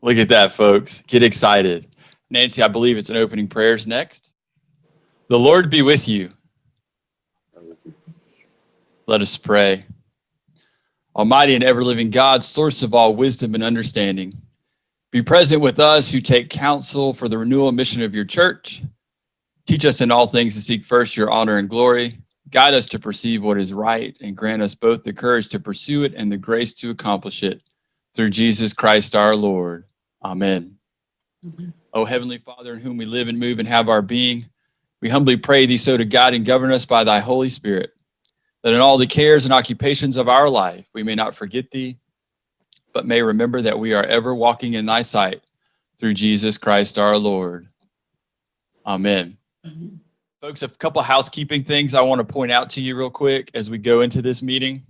Look at that, folks. Get excited. Nancy, I believe it's an opening prayers next. The Lord be with you. Let us pray. Almighty and ever-living God, source of all wisdom and understanding, be present with us who take counsel for the renewal and mission of your church. Teach us in all things to seek first your honor and glory. Guide us to perceive what is right and grant us both the courage to pursue it and the grace to accomplish it. Through Jesus Christ our Lord. Amen. O Heavenly Father, in whom we live and move and have our being, we humbly pray thee so to guide and govern us by thy Holy Spirit, that in all the cares and occupations of our life we may not forget thee, but may remember that we are ever walking in thy sight, through Jesus Christ our Lord. Amen. Folks, a couple housekeeping things I want to point out to you real quick as we go into this meeting.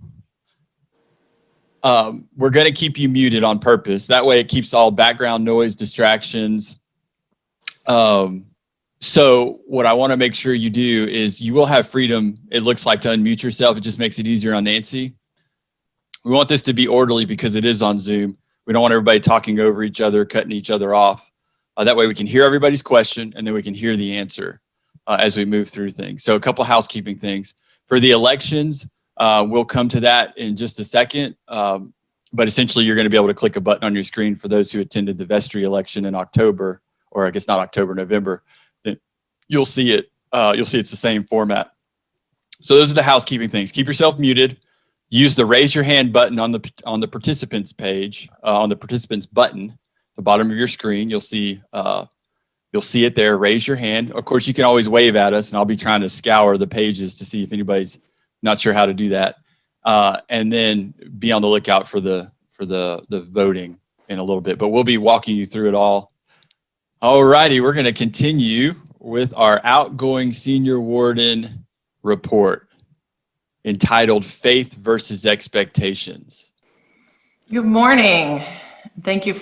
We're going to keep you muted on purpose. That way it keeps all background noise, distractions. So what I want to make sure you do is you will have freedom, it looks like, to unmute yourself. It just makes it easier on Nancy. We want this to be orderly because it is on Zoom. We don't want everybody talking over each other, cutting each other off. That way we can hear everybody's question and then we can hear the answer as we move through things. So a couple housekeeping things. For the elections, we'll come to that in just a second. But essentially you're going to be able to click a button on your screen for those who attended the vestry election in October, or I guess not October, November. Then you'll see it. You'll see it's the same format. So those are the housekeeping things. Keep yourself muted. Use the raise your hand button on the participants page, on the participants button, the bottom of your screen. You'll see it there. Raise your hand. Of course, you can always wave at us, and I'll be trying to scour the pages to see if anybody's not sure how to do that. And then be on the lookout for the voting in a little bit. But we'll be walking you through it all. All righty, we're going to continue with our outgoing senior warden report, entitled Faith versus Expectations. Good morning. Thank you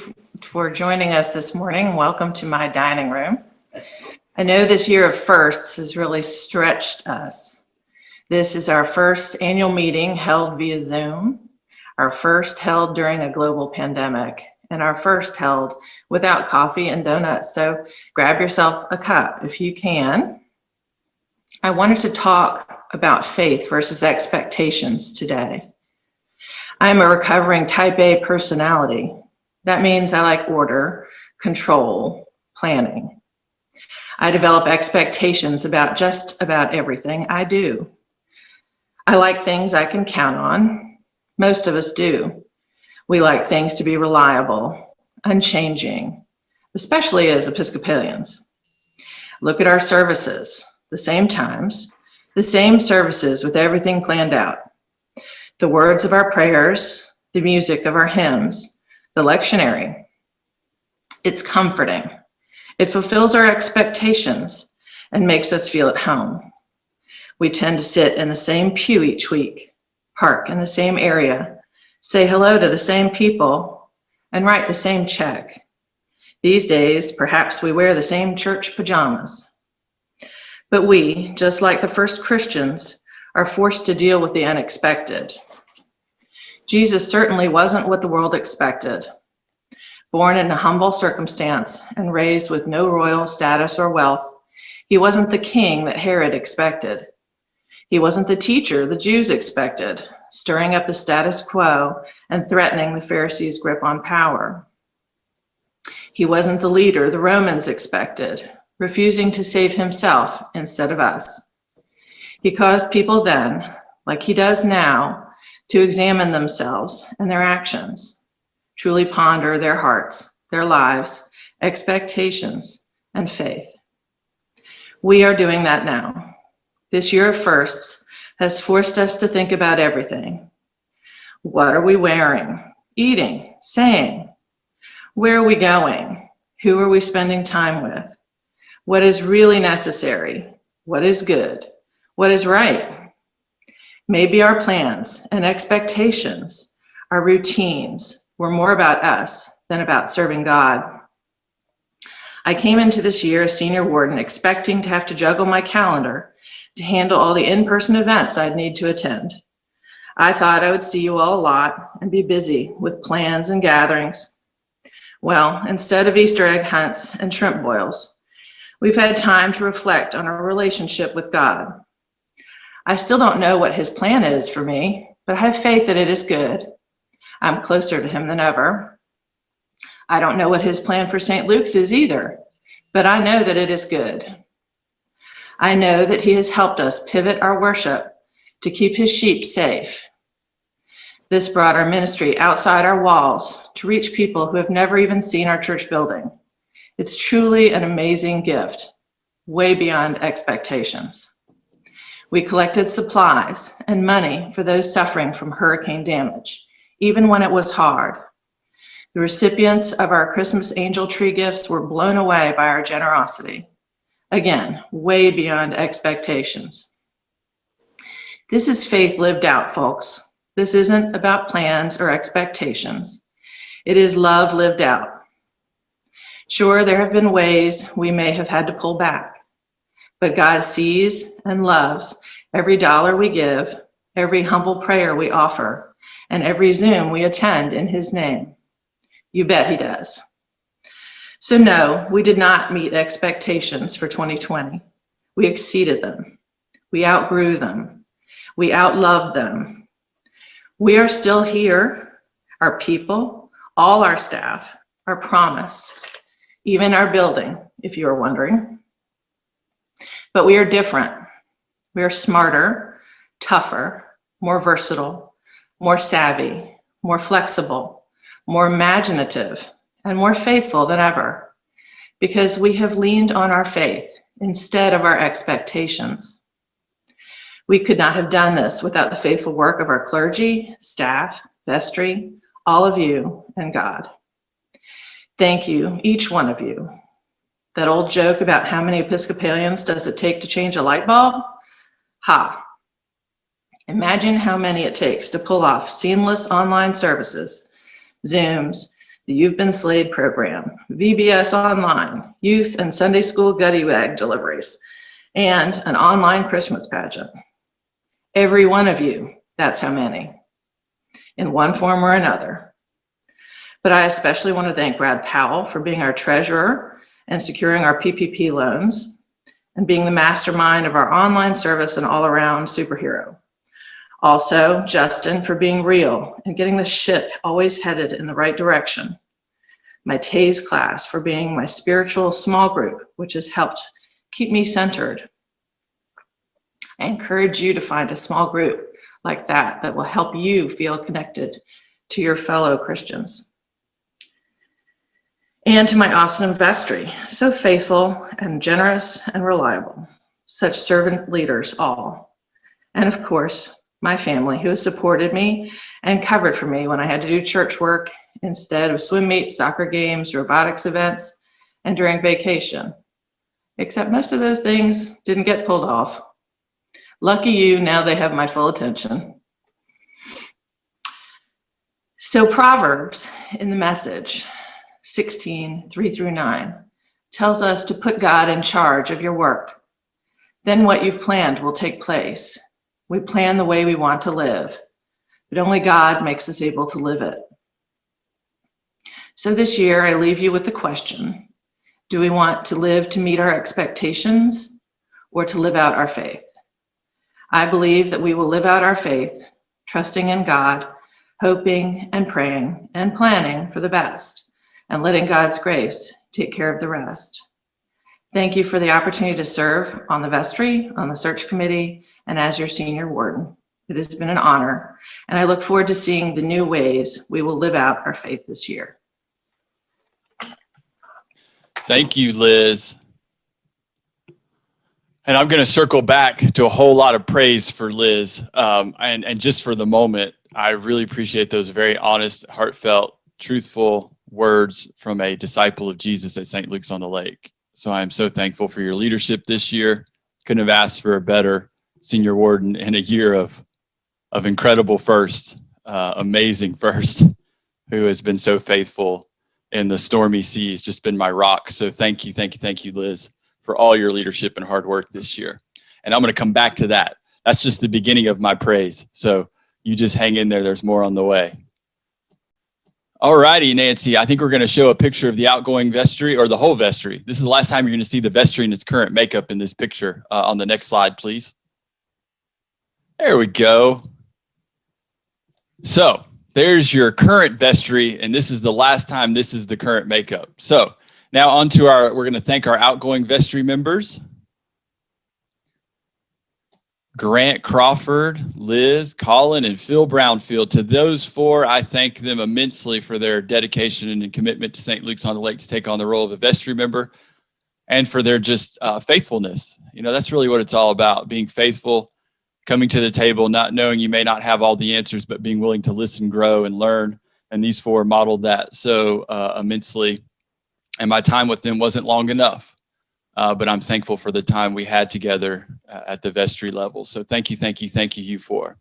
for joining us this morning. Welcome to my dining room. I know this year of firsts has really stretched us. This is our first annual meeting held via Zoom, our first held during a global pandemic, and our first held without coffee and donuts. So grab yourself a cup if you can. I wanted to talk about faith versus expectations today. I'm a recovering type A personality. That means I like order, control, planning. I develop expectations about just about everything I do. I like things I can count on. Most of us do. We like things to be reliable, unchanging, especially as Episcopalians. Look at our services, the same times, the same services with everything planned out. The words of our prayers, the music of our hymns, the lectionary. It's comforting. It fulfills our expectations and makes us feel at home. We tend to sit in the same pew each week, park in the same area, say hello to the same people, and write the same check. These days, perhaps we wear the same church pajamas. But we, just like the first Christians, are forced to deal with the unexpected. Jesus certainly wasn't what the world expected. Born in a humble circumstance and raised with no royal status or wealth, he wasn't the king that Herod expected. He wasn't the teacher the Jews expected, stirring up the status quo and threatening the Pharisees' grip on power. He wasn't the leader the Romans expected, refusing to save himself instead of us. He caused people then, like he does now, to examine themselves and their actions, truly ponder their hearts, their lives, expectations, and faith. We are doing that now. This year of firsts has forced us to think about everything. What are we wearing, eating, saying? Where are we going? Who are we spending time with? What is really necessary? What is good? What is right? Maybe our plans and expectations, our routines, were more about us than about serving God. I came into this year as senior warden expecting to have to juggle my calendar to handle all the in-person events I'd need to attend. I thought I would see you all a lot and be busy with plans and gatherings. Well, instead of Easter egg hunts and shrimp boils, we've had time to reflect on our relationship with God. I still don't know what his plan is for me, but I have faith that it is good. I'm closer to him than ever. I don't know what his plan for St. Luke's is either, but I know that it is good. I know that he has helped us pivot our worship to keep his sheep safe. This brought our ministry outside our walls to reach people who have never even seen our church building. It's truly an amazing gift, way beyond expectations. We collected supplies and money for those suffering from hurricane damage, even when it was hard. The recipients of our Christmas angel tree gifts were blown away by our generosity. Again, way beyond expectations. This is faith lived out, folks. This isn't about plans or expectations. It is love lived out. Sure, there have been ways we may have had to pull back, but God sees and loves every dollar we give, every humble prayer we offer, and every Zoom we attend in his name. You bet he does. So no, we did not meet expectations for 2020. We exceeded them. We outgrew them. We outloved them. We are still here. Our people, all our staff, are promised, even our building, if you are wondering. But we are different. We are smarter, tougher, more versatile, more savvy, more flexible, more imaginative, and more faithful than ever, because we have leaned on our faith instead of our expectations. We could not have done this without the faithful work of our clergy, staff, vestry, all of you, and God. Thank you, each one of you. That old joke about how many Episcopalians does it take to change a light bulb? Ha! Imagine how many it takes to pull off seamless online services, Zooms, the You've Been Slayed program, VBS Online, youth and Sunday school goodie bag deliveries, and an online Christmas pageant. Every one of you, that's how many, in one form or another. But I especially want to thank Brad Powell for being our treasurer and securing our PPP loans and being the mastermind of our online service and all-around superhero. Also, Justin for being real and getting the ship always headed in the right direction. My TASE class for being my spiritual small group, which has helped keep me centered. I encourage you to find a small group like that will help you feel connected to your fellow Christians. And to my awesome vestry, so faithful and generous and reliable, such servant leaders all. And of course, my family who has supported me and covered for me when I had to do church work instead of swim meets, soccer games, robotics events, and during vacation. Except most of those things didn't get pulled off. Lucky you, now they have my full attention. So Proverbs in the Message, 16, 3-9, tells us to put God in charge of your work. Then what you've planned will take place. We plan the way we want to live, but only God makes us able to live it. So this year, I leave you with the question, do we want to live to meet our expectations or to live out our faith? I believe that we will live out our faith, trusting in God, hoping and praying and planning for the best, and letting God's grace take care of the rest. Thank you for the opportunity to serve on the vestry, on the search committee, and as your senior warden. It has been an honor, and I look forward to seeing the new ways we will live out our faith this year. Thank you, Liz. And I'm going to circle back to a whole lot of praise for Liz. And just for the moment, I really appreciate those very honest, heartfelt, truthful words from a disciple of Jesus at St. Luke's on the Lake. So I am so thankful for your leadership this year. Couldn't have asked for a better senior warden in a year of incredible first, amazing first, who has been so faithful in the stormy seas, just been my rock. So thank you, Liz, for all your leadership and hard work this year. And I'm going to come back to that. That's just the beginning of my praise. So you just hang in there. There's more on the way. All righty, Nancy, I think we're going to show a picture of the outgoing vestry, or the whole vestry. This is the last time you're going to see the vestry in its current makeup in this picture. On the next slide, please. There we go. So there's your current vestry, and this is the last time this is the current makeup. So now on to we're going to thank our outgoing vestry members. Grant Crawford, Liz, Colin, and Phil Brownfield. To those four, I thank them immensely for their dedication and commitment to St. Luke's on the Lake to take on the role of a vestry member, and for their just faithfulness. You know, that's really what it's all about, being faithful, coming to the table, not knowing you may not have all the answers, but being willing to listen, grow, and learn. And these four modeled that so immensely. And my time with them wasn't long enough. But I'm thankful for the time we had together at the vestry level. So thank you, you four.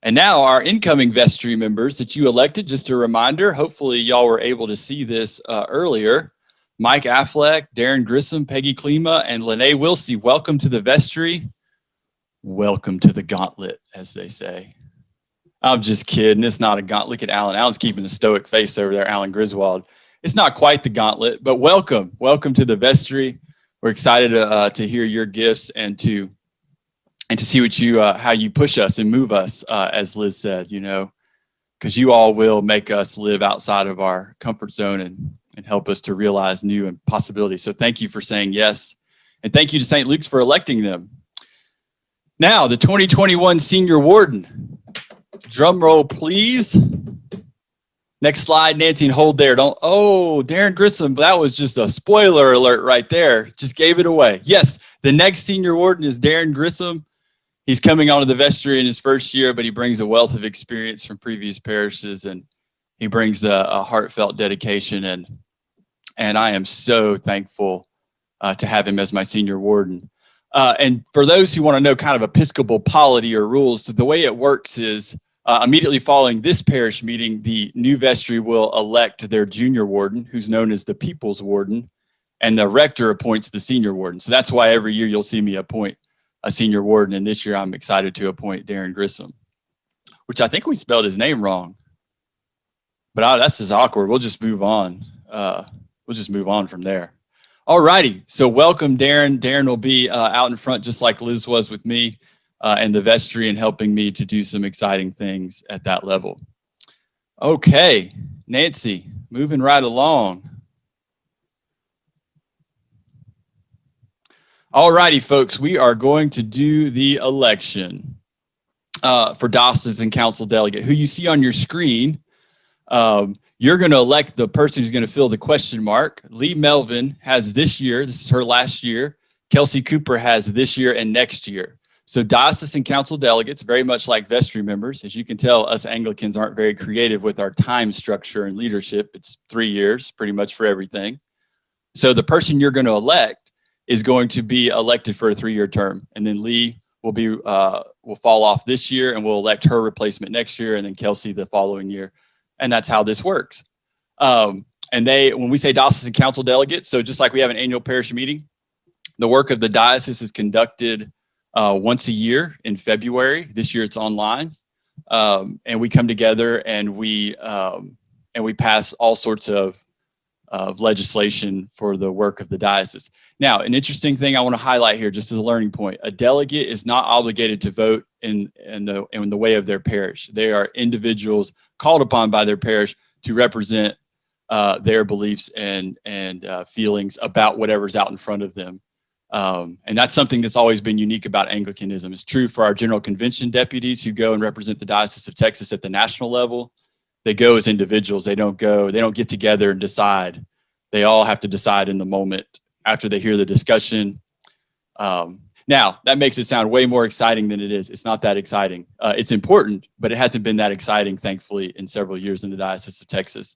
And now our incoming vestry members that you elected, just a reminder, hopefully y'all were able to see this earlier. Mike Affleck, Darren Grissom, Peggy Klima, and Lene Wilsey, welcome to the vestry. Welcome to the gauntlet, as they say. I'm just kidding. It's not a gauntlet. Look at Alan. Alan's keeping a stoic face over there, Alan Griswold. It's not quite the gauntlet, but welcome to the vestry. We're excited to hear your gifts and to see what how you push us and move us, as Liz said, you know, because you all will make us live outside of our comfort zone and help us to realize new possibilities. So thank you for saying yes, and thank you to St. Luke's for electing them. Now, the 2021 senior warden. Drum roll, please. Next slide, Nancy, and hold there. Darren Grissom, that was just a spoiler alert right there. Just gave it away. Yes, the next senior warden is Darren Grissom. He's coming onto the vestry in his first year, but he brings a wealth of experience from previous parishes, and he brings a heartfelt dedication. And I am so thankful to have him as my senior warden. And for those who want to know kind of Episcopal polity or rules, so the way it works is, immediately following this parish meeting, the new vestry will elect their junior warden, who's known as the People's Warden, and the rector appoints the senior warden. So that's why every year you'll see me appoint a senior warden, and this year I'm excited to appoint Darren Grissom, which I think we spelled his name wrong. But that's just awkward. We'll just move on. We'll just move on from there. All righty. So welcome, Darren. Darren will be out in front just like Liz was with me. And the vestry, and helping me to do some exciting things at that level. Okay, Nancy, moving right along. All righty, folks, we are going to do the election for diocesan council delegate. Who you see on your screen, you're going to elect the person who's going to fill the question mark. Lee Melvin has this year, this is her last year. Kelsey Cooper has this year and next year. So diocesan council delegates, very much like vestry members. As you can tell, us Anglicans aren't very creative with our time structure and leadership. It's 3 years pretty much for everything. So the person you're going to elect is going to be elected for a 3-year term. And then Lee will fall off this year, and we'll elect her replacement next year, and then Kelsey the following year. And that's how this works. And when we say diocesan council delegates, so just like we have an annual parish meeting, the work of the diocese is conducted once a year in February. This year it's online, and we come together and we pass all sorts of legislation for the work of the diocese. Now, an interesting thing I want to highlight here, just as a learning point: a delegate is not obligated to vote in the way of their parish. They are individuals called upon by their parish to represent their beliefs and feelings about whatever's out in front of them. And that's something that's always been unique about Anglicanism. It's true for our General Convention deputies who go and represent the Diocese of Texas at the national level. They go as individuals. They don't get together and decide. They all have to decide in the moment after they hear the discussion. Now, that makes it sound way more exciting than it is. It's not that exciting. It's important, but it hasn't been that exciting, thankfully, in several years in the Diocese of Texas.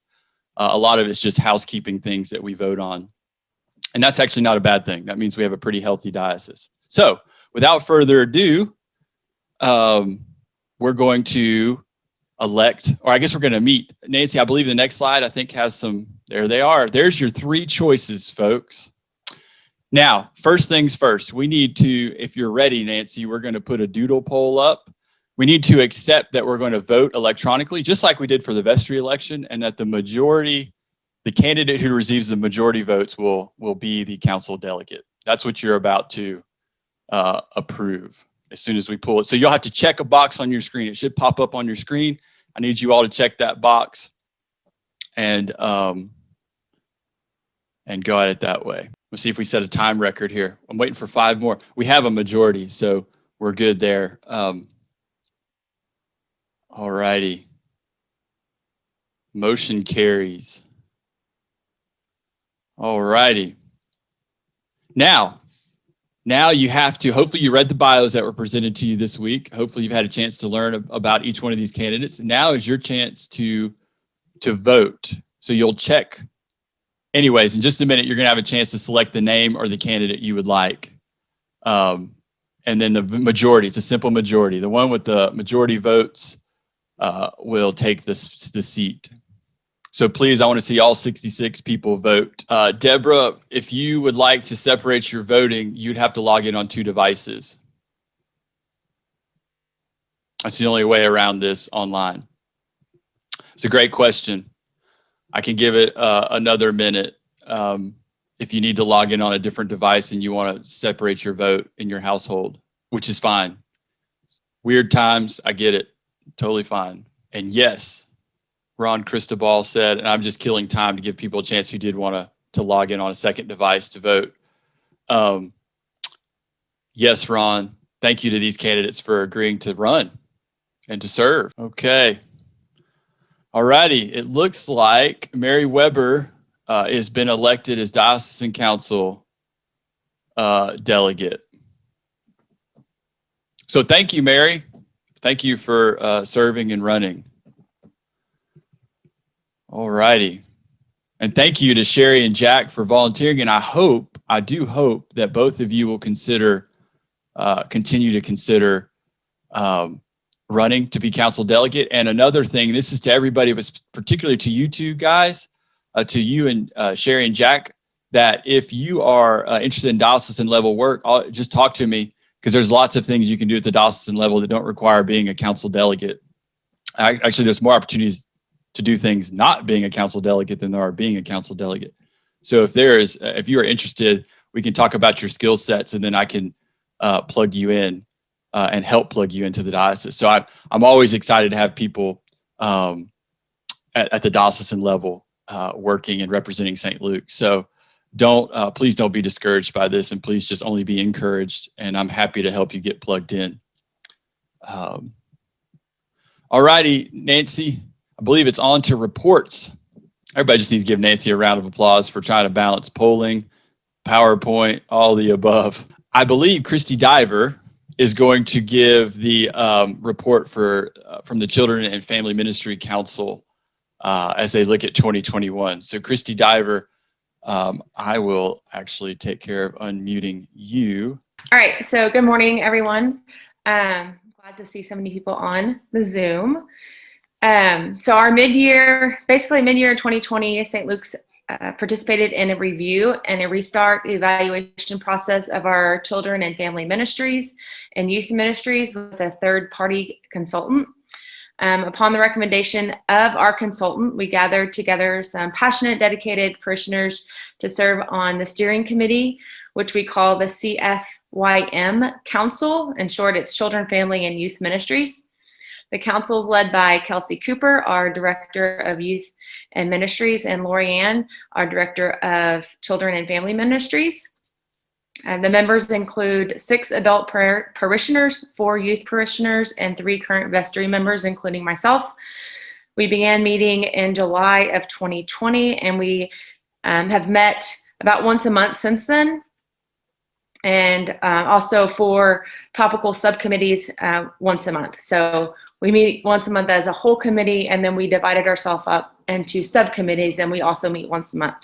A lot of it's just housekeeping things that we vote on. And that's actually not a bad thing. That means we have a pretty healthy diocese. So without further ado, we're going to elect, or I guess we're going to meet. Nancy, I believe the next slide, I think, has some, there they are. There's your 3 choices, folks. Now, first things first, we need to, if you're ready, Nancy, we're going to put a doodle poll up. we need to accept that we're going to vote electronically, just like we did for the vestry election, and that the candidate who receives the majority votes will be the council delegate. That's what you're about to approve as soon as we pull it. So you'll have to check a box on your screen. It should pop up on your screen. I need you all to check that box and go at it that way. We'll see if we set a time record here. I'm waiting for 5 more. We have a majority, so we're good there. All righty. Motion carries. All righty. Now you have to, hopefully you read the bios that were presented to you this week. Hopefully you've had a chance to learn about each one of these candidates. Now is your chance to vote. So you'll check. Anyways, in just a minute, you're going to have a chance to select the name or the candidate you would like. And then the majority, it's a simple majority. The one with the majority votes will take the seat. So please, I want to see all 66 people vote. Deborah, if you would like to separate your voting, you'd have to log in on 2 devices. That's the only way around this online. It's a great question. I can give it another minute if you need to log in on a different device and you want to separate your vote in your household, which is fine. Weird times, I get it. Totally fine. And yes, Ron Cristobal said, and I'm just killing time to give people a chance who did want to log in on a second device to vote. Yes, Ron, thank you to these candidates for agreeing to run and to serve. Okay. All righty. It looks like Mary Weber has been elected as Diocesan Council delegate. So thank you, Mary. Thank you for serving and running. All righty. And thank you to Sherry and Jack for volunteering. And I do hope that both of you will continue to consider running to be council delegate. And another thing, this is to everybody, but particularly to you two guys, to you and Sherry and Jack, that if you are interested in diocesan level work, just talk to me, because there's lots of things you can do at the diocesan level that don't require being a council delegate. Actually, there's more opportunities to do things not being a council delegate than there are being a council delegate. So if you are interested, we can talk about your skill sets, and then I can plug you in and help plug you into the diocese. So I'm always excited to have people at the diocesan level working and representing St. Luke. So please don't be discouraged by this, and please just only be encouraged, and I'm happy to help you get plugged in. All righty, Nancy, I believe it's on to reports. Everybody just needs to give Nancy a round of applause for trying to balance polling, PowerPoint, all the above. I believe Christy Diver is going to give the report from the Children and Family Ministry Council as they look at 2021. So Christy Diver, I will actually take care of unmuting you. All right, so good morning, everyone. Glad to see so many people on the Zoom. So our mid-year 2020, St. Luke's participated in a review and a restart evaluation process of our children and family ministries and youth ministries with a third-party consultant. Upon the recommendation of our consultant, we gathered together some passionate, dedicated parishioners to serve on the steering committee, which we call the CFYM Council. In short, it's Children, Family, and Youth Ministries. The council is led by Kelsey Cooper, our Director of Youth and Ministries, and Lori Ann, our Director of Children and Family Ministries. The members include 6 adult parishioners, 4 youth parishioners, and 3 current vestry members, including myself. We began meeting in July of 2020, and we have met about once a month since then. And also for topical subcommittees once a month. So we meet once a month as a whole committee, and then we divided ourselves up into subcommittees, and we also meet once a month.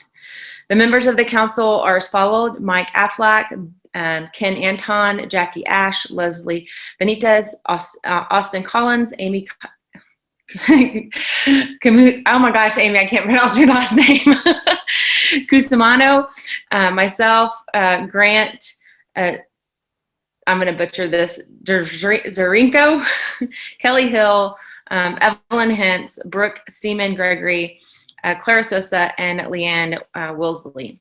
The members of the council are as followed: Mike Affleck, Ken Anton, Jackie Ash, Leslie Benitez, Austin Collins, Amy. Oh my gosh, Amy, I can't pronounce your last name. Cusimano, myself, Grant I'm going to butcher this, Zarinko, Kelly Hill, Evelyn Hentz, Brooke Seaman Gregory, Clara Sosa, and Leanne Wilsley.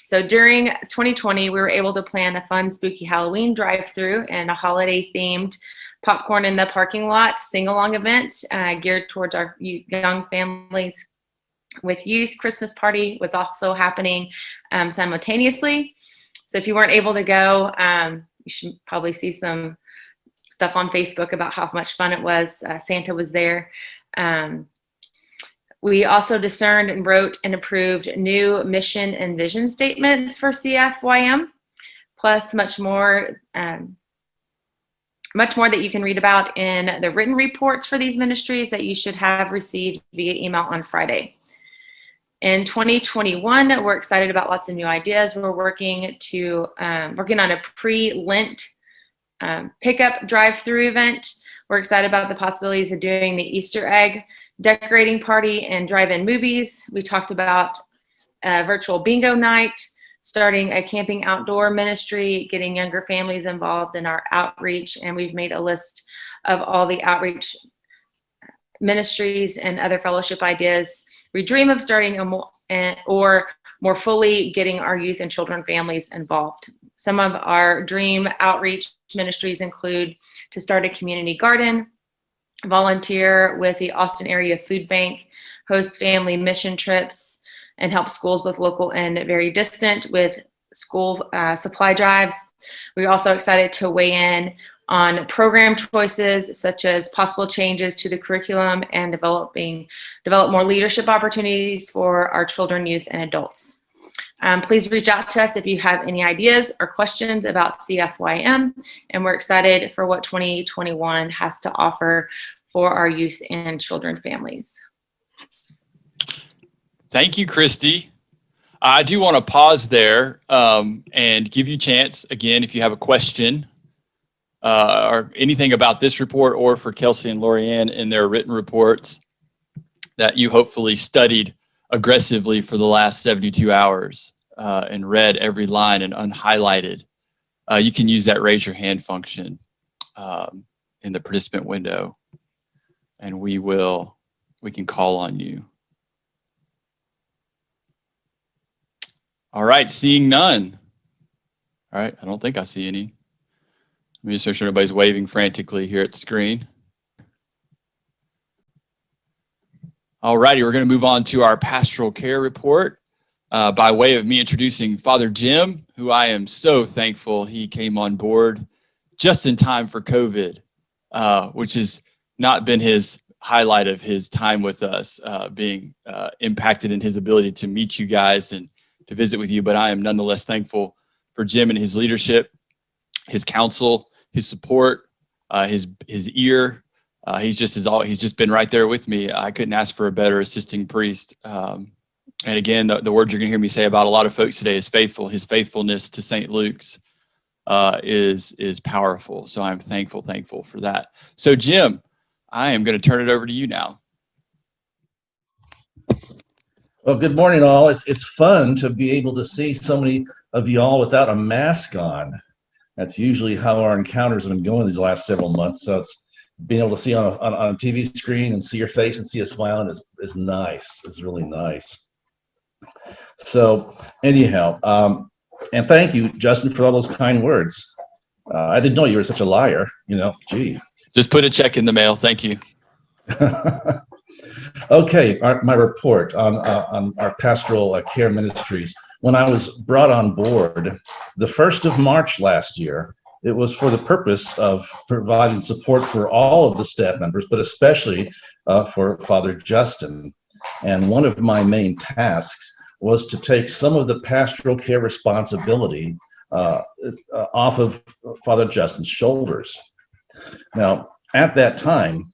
So during 2020, we were able to plan a fun, spooky Halloween drive-through and a holiday-themed popcorn in the parking lot sing-along event geared towards our young families with youth. Christmas party was also happening simultaneously. So if you weren't able to go, you should probably see some stuff on Facebook about how much fun it was. Santa was there. We also discerned and wrote and approved new mission and vision statements for CFYM, plus much more that you can read about in the written reports for these ministries that you should have received via email on Friday. In 2021, we're excited about lots of new ideas. We're working on a pre-Lent pickup drive-through event. We're excited about the possibilities of doing the Easter egg decorating party and drive-in movies. We talked about a virtual bingo night, starting a camping outdoor ministry, getting younger families involved in our outreach, and we've made a list of all the outreach ministries and other fellowship ideas we dream of starting or more fully getting our youth and children families involved. Some of our dream outreach ministries include to start a community garden, volunteer with the Austin Area Food Bank, host family mission trips, and help schools both local and very distant with school supply drives. We're also excited to weigh in on program choices such as possible changes to the curriculum and develop more leadership opportunities for our children, youth, and adults. Please reach out to us if you have any ideas or questions about CFYM, and we're excited for what 2021 has to offer for our youth and children families. Thank you, Christy. I do want to pause there and give you a chance, again, if you have a question or anything about this report or for Kelsey and Lorianne in their written reports that you hopefully studied aggressively for the last 72 hours and read every line and unhighlighted. You can use that raise your hand function in the participant window, and we can call on you. All right, seeing none. All right, I don't think I see any. Let me just make sure everybody's waving frantically here at the screen. All righty, we're going to move on to our pastoral care report by way of me introducing Father Jim, who I am so thankful he came on board just in time for COVID, which has not been his highlight of his time with us, being impacted in his ability to meet you guys and to visit with you. But I am nonetheless thankful for Jim and his leadership, his counsel, his support, his ear. He's just been right there with me. I couldn't ask for a better assisting priest. And again, the word you're going to hear me say about a lot of folks today is faithful. His faithfulness to St. Luke's is powerful. So I'm thankful for that. So Jim, I am going to turn it over to you now. Well, good morning, all. It's fun to be able to see so many of you all without a mask on. That's usually how our encounters have been going these last several months. So it's being able to see on a TV screen and see your face and see a smile is nice. It's really nice. So anyhow, and thank you, Justin, for all those kind words. I didn't know you were such a liar. Gee. Just put a check in the mail. Thank you. Okay, my report on our pastoral care ministries. When I was brought on board, the 1st of March last year, it was for the purpose of providing support for all of the staff members, but especially for Father Justin. And one of my main tasks was to take some of the pastoral care responsibility off of Father Justin's shoulders. Now, at that time,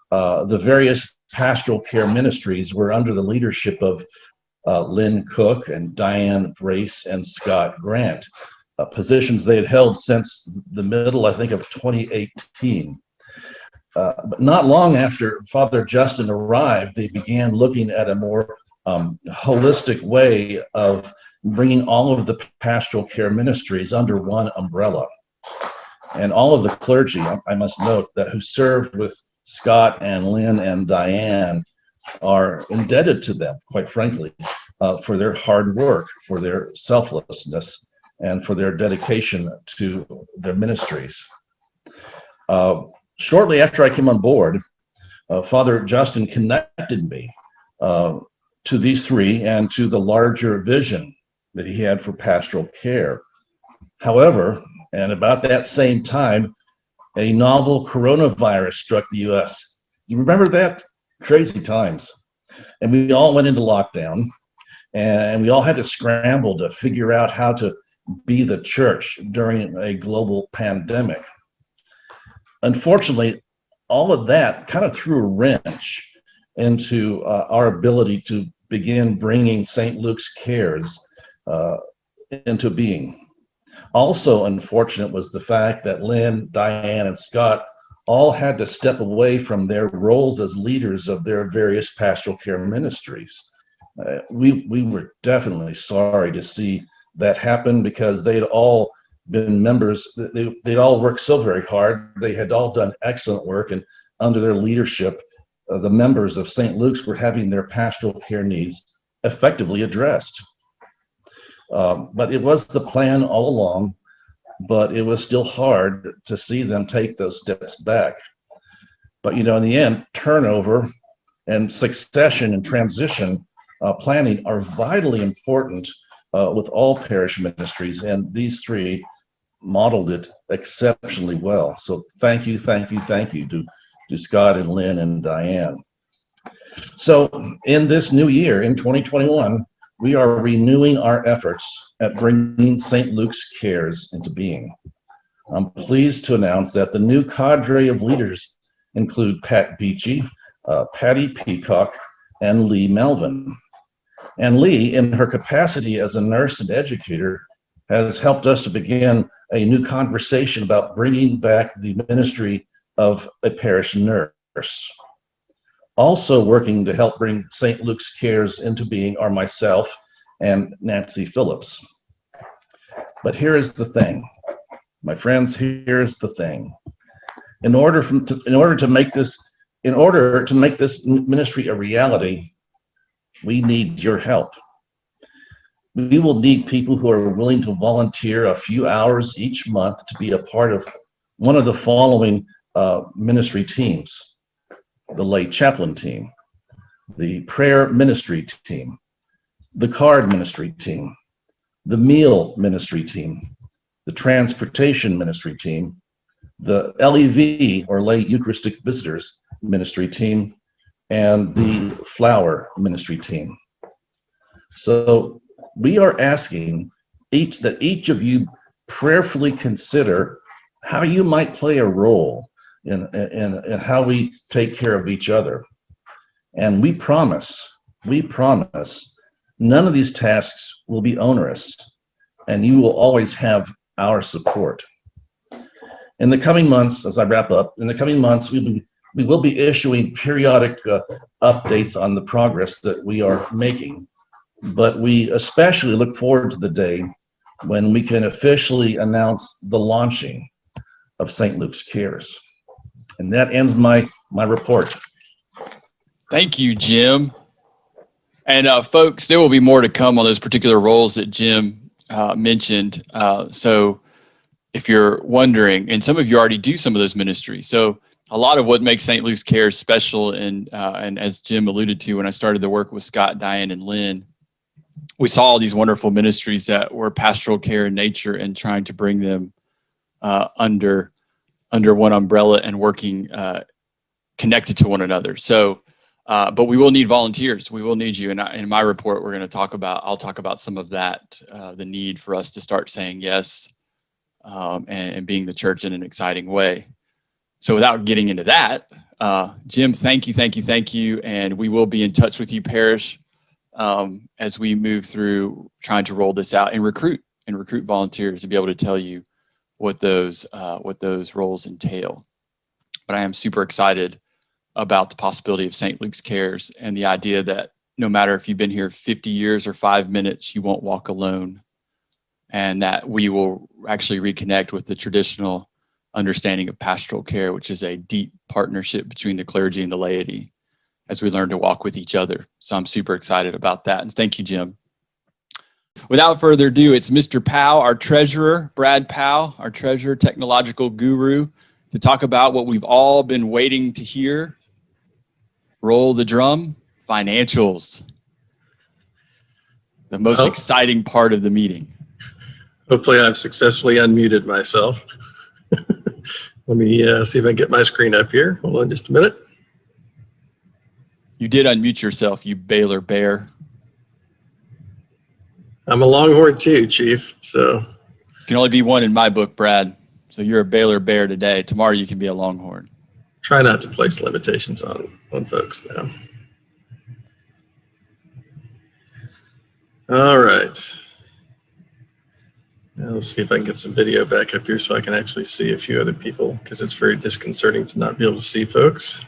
the various pastoral care ministries were under the leadership of Lynn Cook and Diane Brace and Scott Grant, positions they had held since the middle, I think, of 2018. But not long after Father Justin arrived, they began looking at a more holistic way of bringing all of the pastoral care ministries under one umbrella. And all of the clergy, I must note, that who served with Scott and Lynn and Diane are indebted to them, quite frankly, for their hard work, for their selflessness, and for their dedication to their ministries. Shortly after I came on board, Father Justin connected me to these three and to the larger vision that he had for pastoral care. However, and about that same time, a novel coronavirus struck the US. You remember that? Crazy times. And we all went into lockdown, and we all had to scramble to figure out how to be the church during a global pandemic. Unfortunately, all of that kind of threw a wrench into our ability to begin bringing St. Luke's Cares into being. Also unfortunate was the fact that Lynn, Diane, and Scott all had to step away from their roles as leaders of their various pastoral care ministries. We were definitely sorry to see that happen, because they'd all been members, they'd all worked so very hard. They had all done excellent work, and under their leadership, the members of St. Luke's were having their pastoral care needs effectively addressed. But it was the plan all along, but it was still hard to see them take those steps back. But, in the end, turnover and succession and transition planning are vitally important with all parish ministries, and these three modeled it exceptionally well. So thank you to Scott and Lynn and Diane. So in this new year, in 2021, we are renewing our efforts at bringing St. Luke's Cares into being. I'm pleased to announce that the new cadre of leaders include Pat Beachy, Patty Peacock, and Lee Melvin. And Lee, in her capacity as a nurse and educator, has helped us to begin a new conversation about bringing back the ministry of a parish nurse. Also working to help bring St. Luke's Cares into being are myself and Nancy Phillips. But here is the thing, my friends, here's the thing. In order to make this ministry a reality, we need your help. We will need people who are willing to volunteer a few hours each month to be a part of one of the following ministry teams: the lay chaplain team, the prayer ministry team, the card ministry team, the meal ministry team, the transportation ministry team, the LEV, or lay Eucharistic visitors ministry team, and the flower ministry team. So we are asking that each of you prayerfully consider how you might play a role in how we take care of each other. And we promise, none of these tasks will be onerous, and you will always have our support. In the coming months, as I wrap up, we will be issuing periodic updates on the progress that we are making, but we especially look forward to the day when we can officially announce the launching of St. Luke's Cares. And that ends my report. Thank you, Jim. And folks, there will be more to come on those particular roles that Jim mentioned. So if you're wondering, and some of you already do some of those ministries. So a lot of what makes St. Luke's Cares special, and as Jim alluded to, when I started the work with Scott, Diane, and Lynn, we saw all these wonderful ministries that were pastoral care in nature and trying to bring them under one umbrella and working connected to one another. So, but we will need volunteers. We will need you. And in my report, I'll talk about some of that, the need for us to start saying yes and being the church in an exciting way. So without getting into that, Jim, thank you. And we will be in touch with you, parish, as we move through trying to roll this out and recruit volunteers to be able to tell you what those roles entail. But I am super excited about the possibility of St. Luke's Cares and the idea that no matter if you've been here 50 years or 5 minutes, you won't walk alone, and that we will actually reconnect with the traditional understanding of pastoral care, which is a deep partnership between the clergy and the laity as we learn to walk with each other. So I'm super excited about that. And thank you, Jim. Without further ado, it's Mr. Powell, our treasurer, Brad Powell, our treasurer, technological guru, to talk about what we've all been waiting to hear. Roll the drum, financials. The most exciting part of the meeting. Hopefully I've successfully unmuted myself. Let me see if I can get my screen up here. Hold on just a minute. You did unmute yourself, you Baylor Bear. I'm a Longhorn too, Chief. So Can only be one in my book, Brad. So you're a Baylor Bear today. Tomorrow you can be a Longhorn. try not to place limitations on folks now. All right. Now let's see if I can get some video back up here so I can actually see a few other people, because it's very disconcerting to not be able to see folks.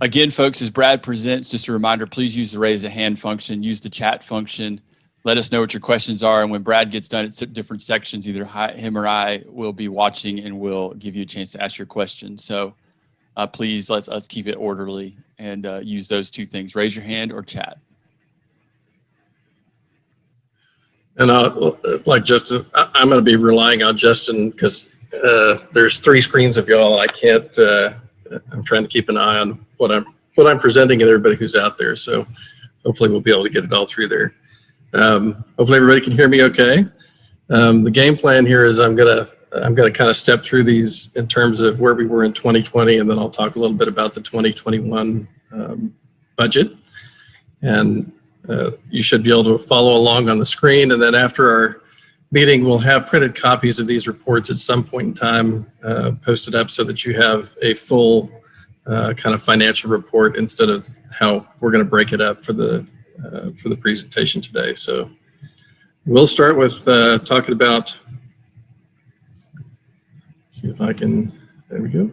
Again, folks, as Brad presents, just a reminder, please use the raise a hand function, use the chat function. Let us know what your questions are. And when Brad gets done at different sections, either him or I will be watching and we'll give you a chance to ask your question. So please let's keep it orderly and use those two things, raise your hand or chat. And like Justin, I'm going to be relying on Justin because there's 3 screens of y'all. I can't. I'm trying to keep an eye on what I'm presenting and everybody who's out there. So hopefully we'll be able to get it all through there. Hopefully everybody can hear me okay. The game plan here is I'm gonna kind of step through these in terms of where we were in 2020, and then I'll talk a little bit about the 2021 budget. And you should be able to follow along on the screen. And then after our meeting, we'll have printed copies of these reports at some point in time posted up so that you have a full kind of financial report instead of how we're going to break it up for the presentation today. So we'll start with talking about, see if I can, there we go.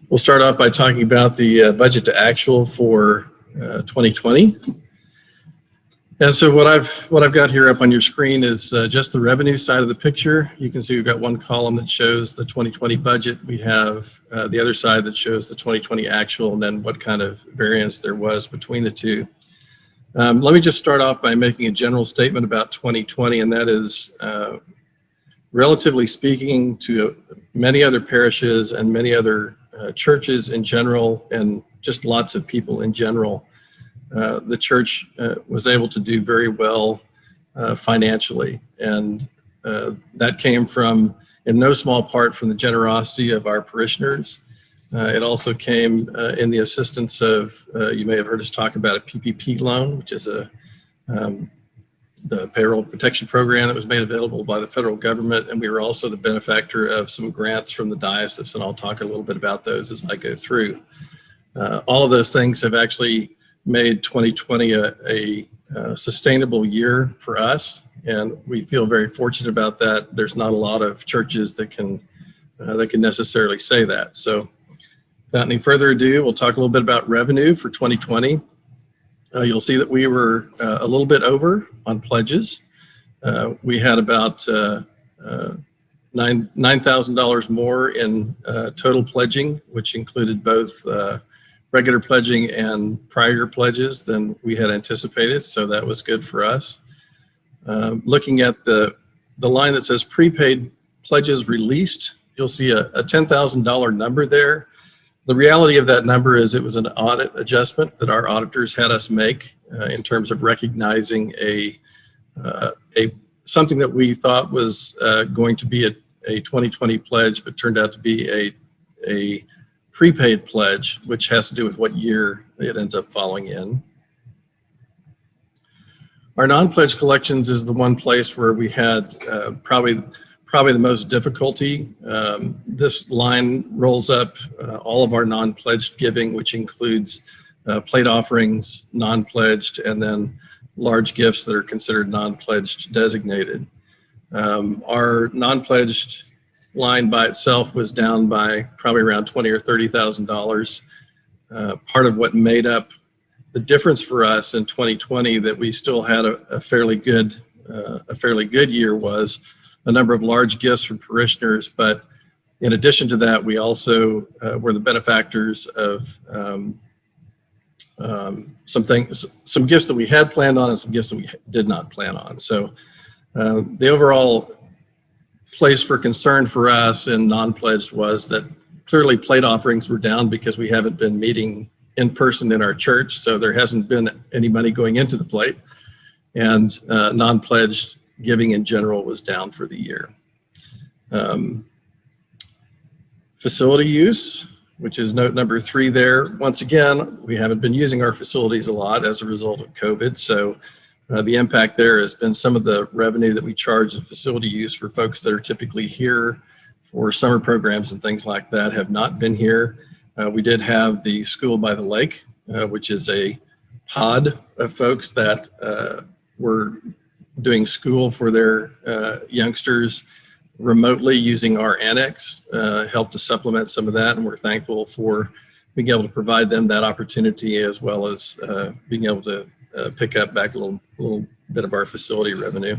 We'll start off by talking about the budget to actual for 2020. And so what I've got here up on your screen is just the revenue side of the picture. You can see we've got one column that shows the 2020 budget. We have the other side that shows the 2020 actual, and then what kind of variance there was between the two. Let me just start off by making a general statement about 2020, and that is, relatively speaking to many other parishes and many other churches in general, and just lots of people in general, the church was able to do very well financially. And that came from, in no small part, from the generosity of our parishioners. It also came in the assistance of, you may have heard us talk about a PPP loan, which is the payroll protection program that was made available by the federal government. And we were also the benefactor of some grants from the diocese, and I'll talk a little bit about those as I go through. All of those things have actually made 2020 a sustainable year for us, and we feel very fortunate about that. There's not a lot of churches that can necessarily say that. So without any further ado, we'll talk a little bit about revenue for 2020. You'll see that we were a little bit over on pledges. We had about $9,000 more in total pledging, which included both regular pledging and prior pledges than we had anticipated, so that was good for us. Looking at the line that says prepaid pledges released, you'll see a $10,000 number there. The reality of that number is it was an audit adjustment that our auditors had us make in terms of recognizing something that we thought was going to be a 2020 pledge, but turned out to be a prepaid pledge, which has to do with what year it ends up falling in. Our non-pledge collections is the one place where we had probably the most difficulty. This line rolls up all of our non-pledged giving, which includes plate offerings, non-pledged, and then large gifts that are considered non-pledged designated. Our non-pledged line by itself was down by probably around $20,000 or $30,000. Part of what made up the difference for us in 2020 that we still had a fairly good year was a number of large gifts from parishioners. But in addition to that, we also were the benefactors of some gifts that we had planned on and some gifts that we did not plan on. So the overall place for concern for us in non-pledged was that clearly plate offerings were down because we haven't been meeting in person in our church. So there hasn't been any money going into the plate, and non-pledged giving in general was down for the year. Facility use, which is note number 3 there. Once again, we haven't been using our facilities a lot as a result of COVID. So the impact there has been some of the revenue that we charge in facility use for folks that are typically here for summer programs and things like that have not been here. We did have the School by the Lake, which is a pod of folks that were doing school for their youngsters remotely using our annex, helped to supplement some of that. And we're thankful for being able to provide them that opportunity, as well as being able to pick up back a little bit of our facility revenue.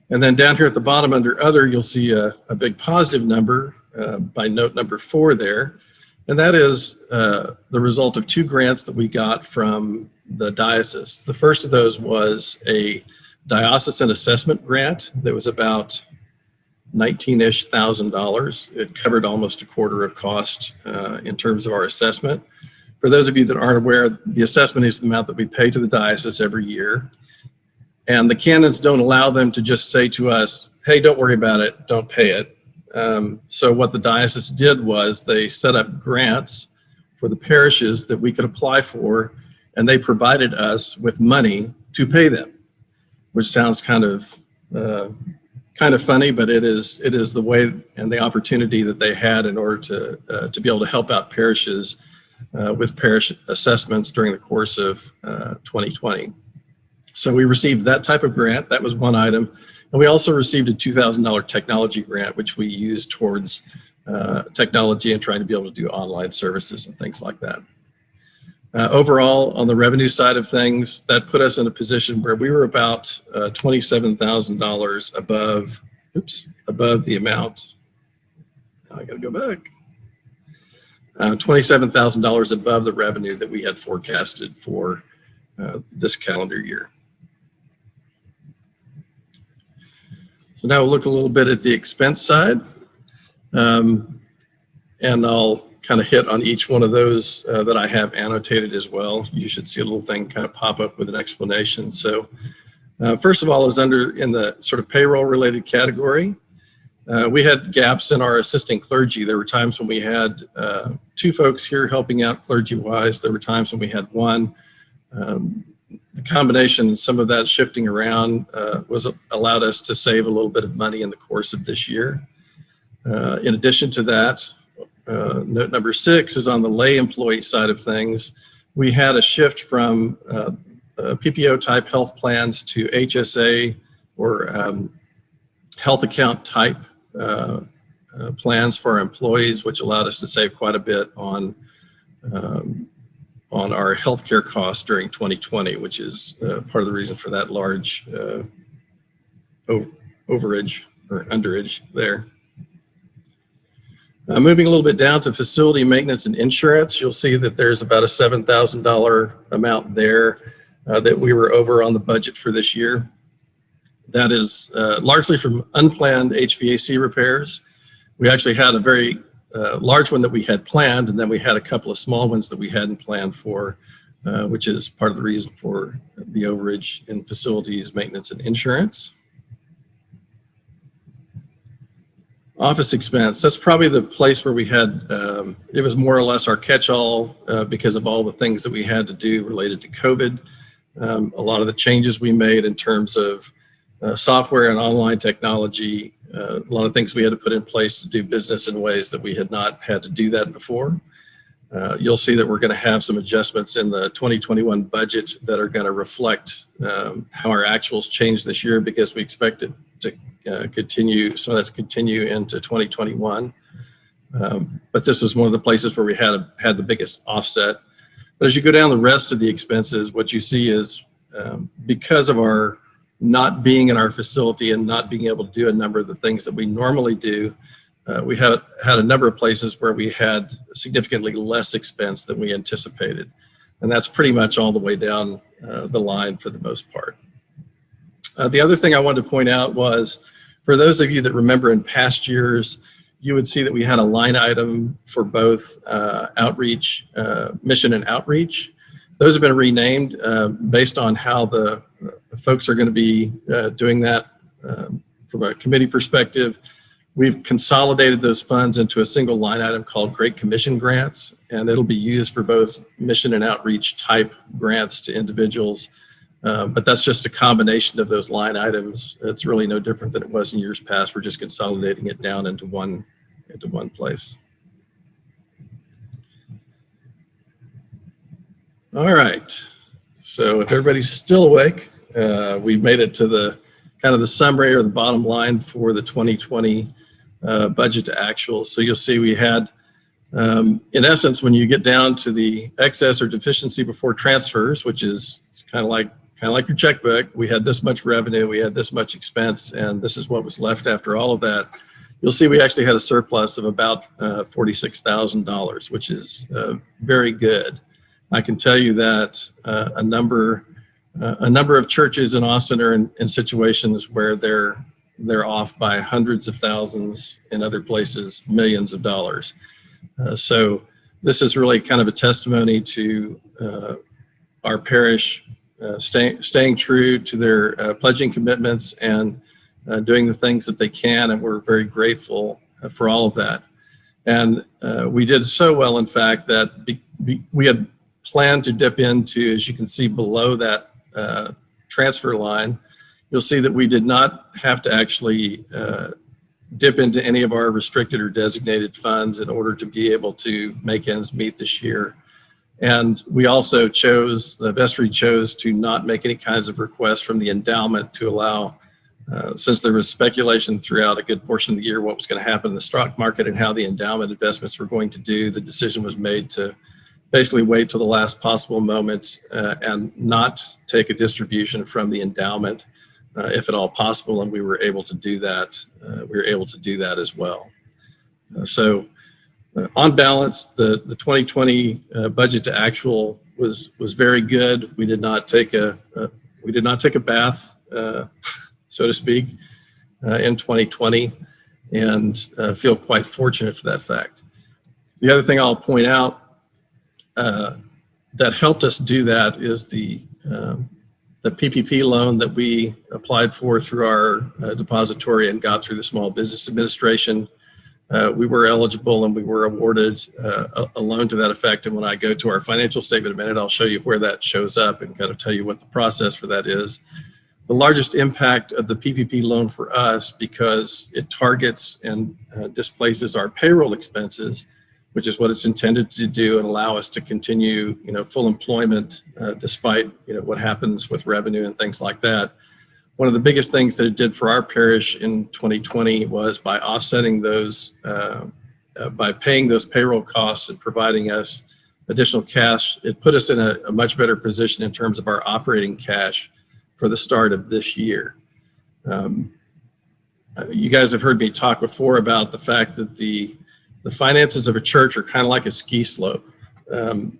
And then down here at the bottom under other, you'll see a big positive number by note number 4 there. And that is the result of 2 grants that we got from the diocese. The first of those was a diocesan assessment grant that was about $19,000-ish. It covered almost a quarter of cost in terms of our assessment. For those of you that aren't aware, the assessment is the amount that we pay to the diocese every year. And the canons don't allow them to just say to us, hey, don't worry about it, don't pay it. So what the diocese did was they set up grants for the parishes that we could apply for, and they provided us with money to pay them, which sounds kind of funny, but it is the way and the opportunity that they had in order to be able to help out parishes with parish assessments during the course of 2020. So we received that type of grant. That was one item. And we also received a $2,000 technology grant, which we used towards technology and trying to be able to do online services and things like that. Overall, on the revenue side of things, that put us in a position where we were about $27,000 above the amount. Now I got to go back. $27,000 above the revenue that we had forecasted for this calendar year. So now we'll look a little bit at the expense side, and I'll kind of hit on each one of those that I have annotated as well. You should see a little thing kind of pop up with an explanation. So first of all is in the sort of payroll related category. We had gaps in our assisting clergy. There were times when we had 2 folks here helping out clergy-wise. There were times when we had 1. The combination, some of that shifting around allowed us to save a little bit of money in the course of this year. In addition to that, note number 6 is on the lay employee side of things. We had a shift from PPO type health plans to HSA or health account type plans for our employees, which allowed us to save quite a bit on our healthcare costs during 2020, which is part of the reason for that large overage or underage there. Moving a little bit down to facility maintenance and insurance, you'll see that there's about a $7,000 amount there that we were over on the budget for this year. That is largely from unplanned HVAC repairs. We actually had a very large one that we had planned, and then we had a couple of small ones that we hadn't planned for, which is part of the reason for the overage in facilities maintenance and insurance. Office expense, that's probably the place where we had, it was more or less our catch-all because of all the things that we had to do related to COVID. A lot of the changes we made in terms of software and online technology, a lot of things we had to put in place to do business in ways that we had not had to do that before. You'll see that we're going to have some adjustments in the 2021 budget that are going to reflect how our actuals change this year, because we expect it to continue, so that's continue into 2021. But this is one of the places where we had the biggest offset. But as you go down the rest of the expenses, what you see is because of our not being in our facility and not being able to do a number of the things that we normally do, we had a number of places where we had significantly less expense than we anticipated. And that's pretty much all the way down the line for the most part. The other thing I wanted to point out was, for those of you that remember in past years, you would see that we had a line item for both outreach, mission and outreach. Those have been renamed based on how the folks are going to be doing that from a committee perspective. We've consolidated those funds into a single line item called Great Commission Grants, and it'll be used for both mission and outreach type grants to individuals. But that's just a combination of those line items. It's really no different than it was in years past. We're just consolidating it down into one place. All right. So if everybody's still awake, we've made it to the kind of the summary or the bottom line for the 2020 budget to actual. So you'll see we had, in essence, when you get down to the excess or deficiency before transfers, which is kind of like your checkbook, we had this much revenue, we had this much expense, and this is what was left after all of that. You'll see we actually had a surplus of about $46,000, which is very good. I can tell you that a number of churches in Austin are in situations where they're off by hundreds of thousands, in other places millions of dollars. So this is really kind of a testimony to our parish staying true to their pledging commitments and doing the things that they can, and we're very grateful for all of that. And we did so well, in fact, that we had planned to dip into, as you can see below that transfer line, you'll see that we did not have to actually dip into any of our restricted or designated funds in order to be able to make ends meet this year. And we also the vestry chose to not make any kinds of requests from the endowment to allow, since there was speculation throughout a good portion of the year what was going to happen in the stock market and how the endowment investments were going to do, the decision was made to basically wait till the last possible moment and not take a distribution from the endowment if at all possible, and we were able to do that. We were able to do that as well. So on balance, the 2020 budget to actual was very good. We did not take a bath, so to speak, in 2020, and feel quite fortunate for that fact. The other thing I'll point out that helped us do that is the PPP loan that we applied for through our depository and got through the Small Business Administration. We were eligible and we were awarded a loan to that effect. And when I go to our financial statement in a minute, I'll show you where that shows up and kind of tell you what the process for that is. The largest impact of the PPP loan for us, because it targets and displaces our payroll expenses, which is what it's intended to do and allow us to continue, full employment despite, what happens with revenue and things like that. One of the biggest things that it did for our parish in 2020 was by offsetting those, by paying those payroll costs and providing us additional cash, it put us in a much better position in terms of our operating cash for the start of this year. You guys have heard me talk before about the fact that the finances of a church are kind of like a ski slope.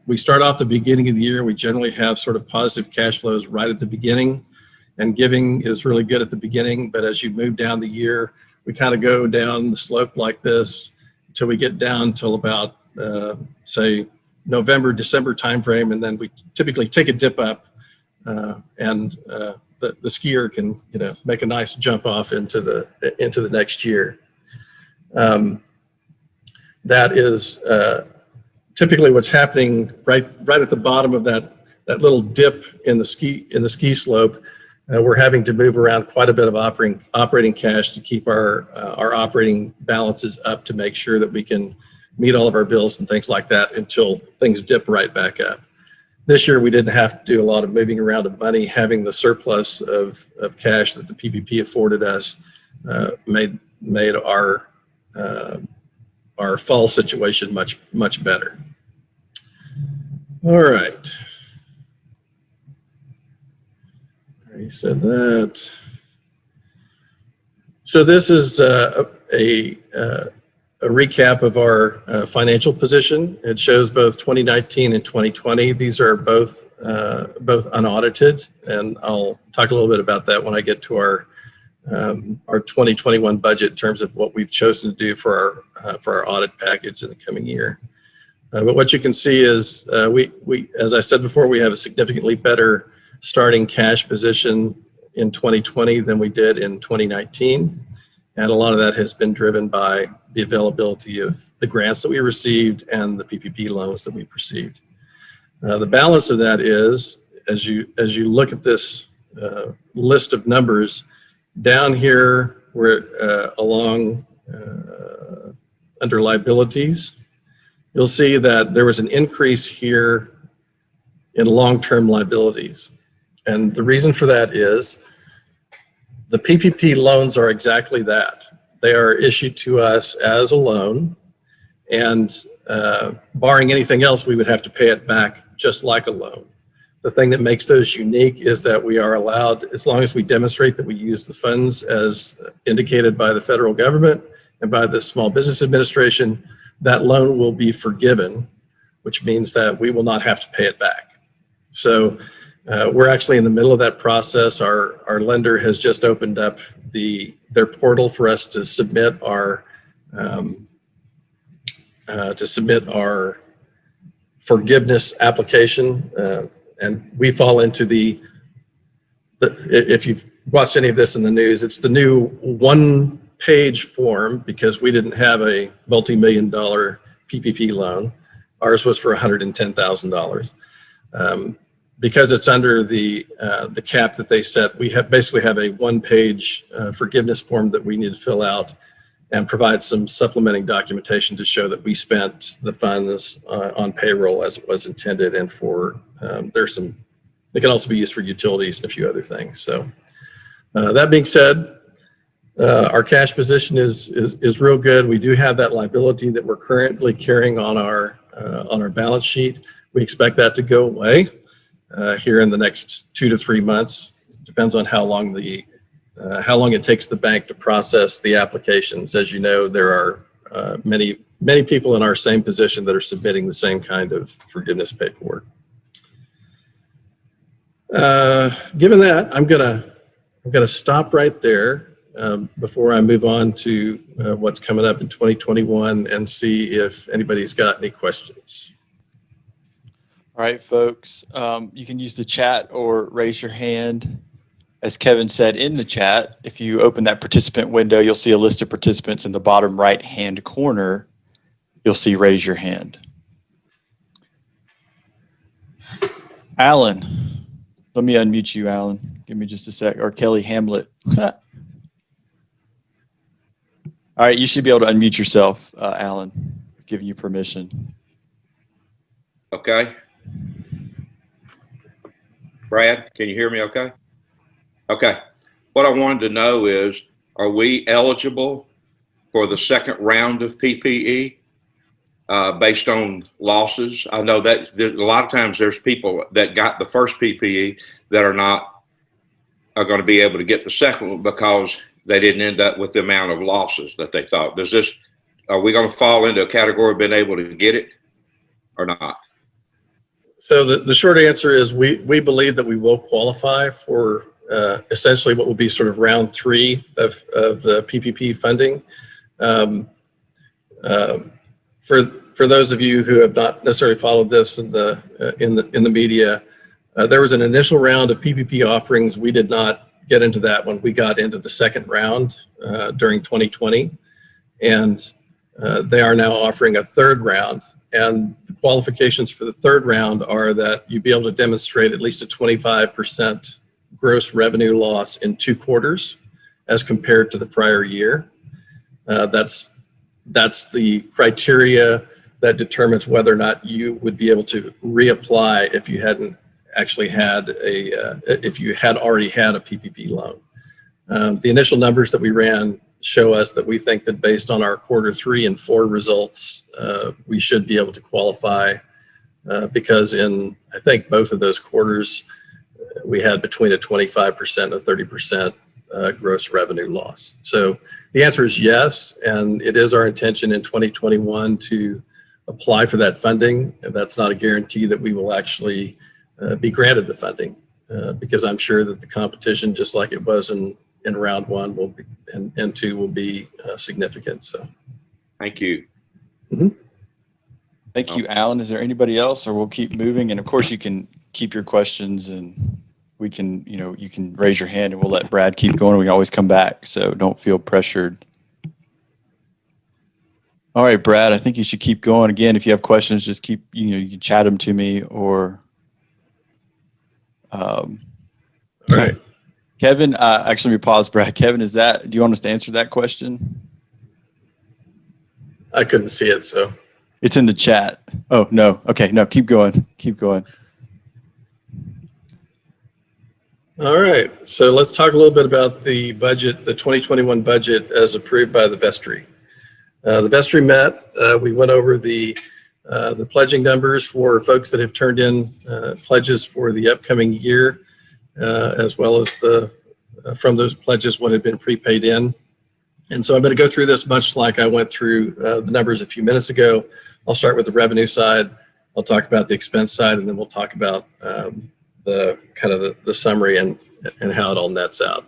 We start off the beginning of the year, we generally have sort of positive cash flows right at the beginning, and giving is really good at the beginning, but as you move down the year, we kind of go down the slope like this until we get down till about, say, November, December timeframe, and then we typically take a dip up, and the skier can, make a nice jump off into the next year. That is typically what's happening right at the bottom of that little dip in the ski slope. We're having to move around quite a bit of operating cash to keep our operating balances up to make sure that we can meet all of our bills and things like that until things dip right back up. This year we didn't have to do a lot of moving around of money. Having the surplus of cash that the PPP afforded us made our fall situation much better. All right. There he already said that. So this is a recap of our financial position. It shows both 2019 and 2020. These are both unaudited, and I'll talk a little bit about that when I get to our 2021 budget in terms of what we've chosen to do for our audit package in the coming year. But what you can see is we, as I said before, we have a significantly better starting cash position in 2020 than we did in 2019. And a lot of that has been driven by the availability of the grants that we received and the PPP loans that we received. The balance of that is, as you look at this list of numbers, down here we're along under liabilities, you'll see that there was an increase here in long-term liabilities. And the reason for that is the PPP loans are exactly that. They are issued to us as a loan, and barring anything else, we would have to pay it back just like a loan. The thing that makes those unique is that we are allowed, as long as we demonstrate that we use the funds as indicated by the federal government and by the Small Business Administration, that loan will be forgiven, which means that we will not have to pay it back. So we're actually in the middle of that process. Our lender has just opened up their portal for us to submit our forgiveness application, and we fall into if you've watched any of this in the news, it's the new one-page form because we didn't have a multi-million-dollar PPP loan. Ours was for $110,000. Because it's under the cap that they set, we basically have a one-page forgiveness form that we need to fill out and provide some supplementing documentation to show that we spent the funds on payroll as it was intended, and for they can also be used for utilities and a few other things. So that being said, our cash position is real good. We do have that liability that we're currently carrying on our balance sheet. We expect that to go away here in the next 2 to 3 months. Depends on how long it takes the bank to process the applications. As you know, there are many people in our same position that are submitting the same kind of forgiveness paperwork. Given that, I'm gonna stop right there before I move on to what's coming up in 2021 and see if anybody's got any questions. All right, folks, you can use the chat or raise your hand. As Kevin said in the chat, if you open that participant window, you'll see a list of participants in the bottom right-hand corner. You'll see raise your hand. Alan, let me unmute you, Alan. Give me just a sec. Or Kelly Hamlet. All right, you should be able to unmute yourself, Alan. I've given you permission. Okay. Brad, can you hear me okay? Okay. What I wanted to know is, are we eligible for the second round of PPE based on losses? I know that there's a lot of times there's people that got the first PPE that are going to be able to get the second one because they didn't end up with the amount of losses that they thought. Are we going to fall into a category of being able to get it or not? So the short answer is we believe that we will qualify for essentially what will be sort of round 3 of the PPP funding. For those of you who have not necessarily followed this in the media, there was an initial round of PPP offerings. We did not get into that when we got into the second round during 2020, and they are now offering a third round. And the qualifications for the third round are that you'd be able to demonstrate at least a 25% gross revenue loss in 2 quarters as compared to the prior year. That's the criteria that determines whether or not you would be able to reapply if you hadn't actually had if you had already had a PPP loan. The initial numbers that we ran show us that we think that based on our quarter 3 and 4 results, we should be able to qualify because in, I think, both of those quarters, we had between a 25% and a 30% gross revenue loss. So the answer is yes, and it is our intention in 2021 to apply for that funding. And that's not a guarantee that we will actually be granted the funding, because I'm sure that the competition, just like it was in round one, will be and two will be significant. So, Thank you. Thank you, Alan. Is there anybody else, or we'll keep moving? And of course, you can keep your questions, and we can, you can raise your hand, and we'll let Brad keep going. We can always come back, so don't feel pressured. All right, Brad, I think you should keep going. Again, if you have questions, just keep, you can chat them to me, or all right. Kevin, actually, let me pause, Brad. Kevin, do you want us to answer that question? I couldn't see it, so. It's in the chat. Oh, no. Okay, no, keep going. Keep going. All right, so let's talk a little bit about the budget, the 2021 budget as approved by the vestry. The vestry met. We went over the pledging numbers for folks that have turned in pledges for the upcoming year, as well as from those pledges what had been prepaid in. And so I'm going to go through this much like I went through the numbers a few minutes ago. I'll start with the revenue side. I'll talk about the expense side, and then we'll talk about the kind of the summary and how it all nets out.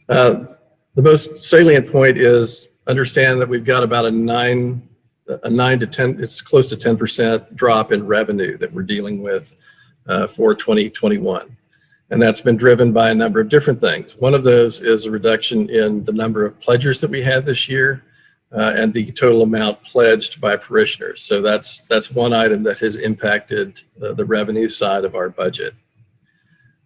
The most salient point is understand that we've got about a 9 to 10, it's close to 10% drop in revenue that we're dealing with for 2021. And that's been driven by a number of different things. One of those is a reduction in the number of pledgers that we had this year and the total amount pledged by parishioners. So that's one item that has impacted the revenue side of our budget.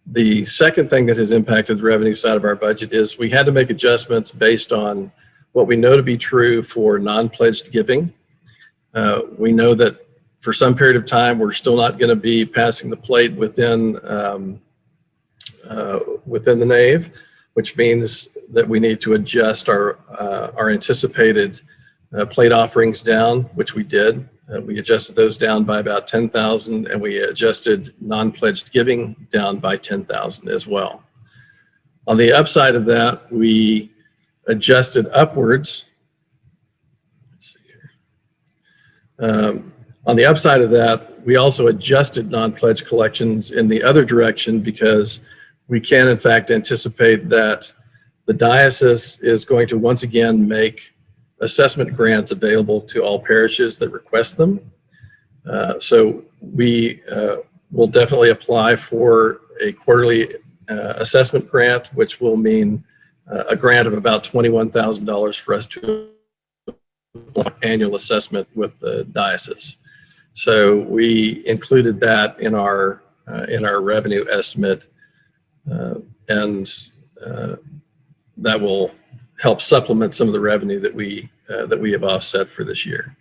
The second thing that has impacted the revenue side of our budget is we had to make adjustments based on what we know to be true for non-pledged giving. We know that for some period of time, we're still not going to be passing the plate within the nave, which means that we need to adjust our anticipated plate offerings down, which we did. We adjusted those down by about 10,000, and we adjusted non-pledged giving down by 10,000 as well. On the upside of that, we adjusted upwards. Let's see here. On the upside of that, we also adjusted non-pledged collections in the other direction because we can, in fact, anticipate that the diocese is going to once again make assessment grants available to all parishes that request them. So we will definitely apply for a quarterly assessment grant, which will mean a grant of about $21,000 for us to annual assessment with the diocese. So we included that in our revenue estimate. And that will help supplement some of the revenue that we have offset for this year.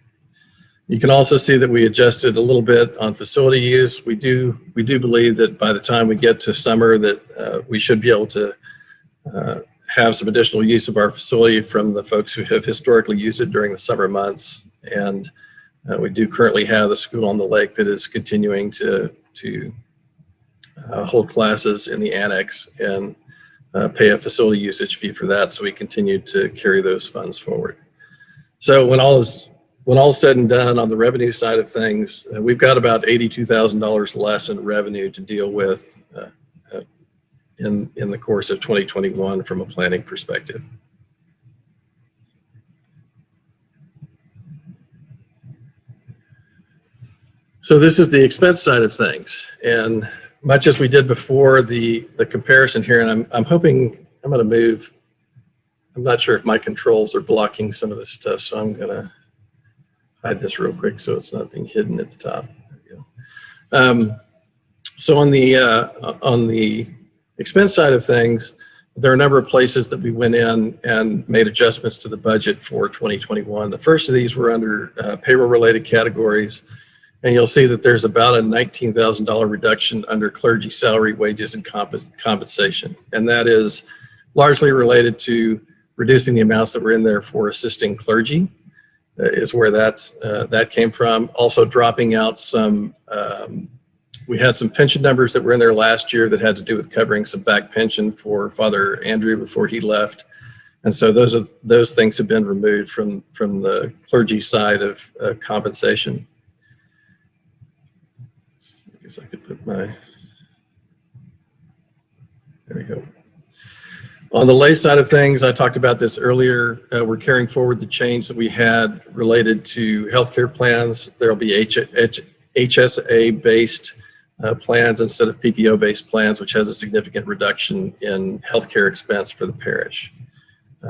You can also see that we adjusted a little bit on facility use. We do believe that by the time we get to summer that we should be able to have some additional use of our facility from the folks who have historically used it during the summer months. And we do currently have the School on the Lake that is continuing to hold classes in the annex and pay a facility usage fee for that. So we continue to carry those funds forward. So when all is said and done on the revenue side of things, we've got about $82,000 less in revenue to deal with in the course of 2021 from a planning perspective. So this is the expense side of things. And much as we did before, the comparison here, and I'm hoping I'm going to move. I'm not sure if my controls are blocking some of this stuff, so I'm going to hide this real quick so it's not being hidden at the top. There we go. So on the expense side of things, there are a number of places that we went in and made adjustments to the budget for 2021. The first of these were under payroll-related categories. And you'll see that there's about a $19,000 reduction under clergy salary, wages, and compensation. And that is largely related to reducing the amounts that were in there for assisting clergy is where that came from. Also dropping out some We had some pension numbers that were in there last year that had to do with covering some back pension for Father Andrew before he left. And so those things have been removed from the clergy side of compensation. I guess I could put there we go. On the lay side of things, I talked about this earlier. We're carrying forward the change that we had related to healthcare plans. There'll be HSA-based plans instead of PPO-based plans, which has a significant reduction in healthcare expense for the parish.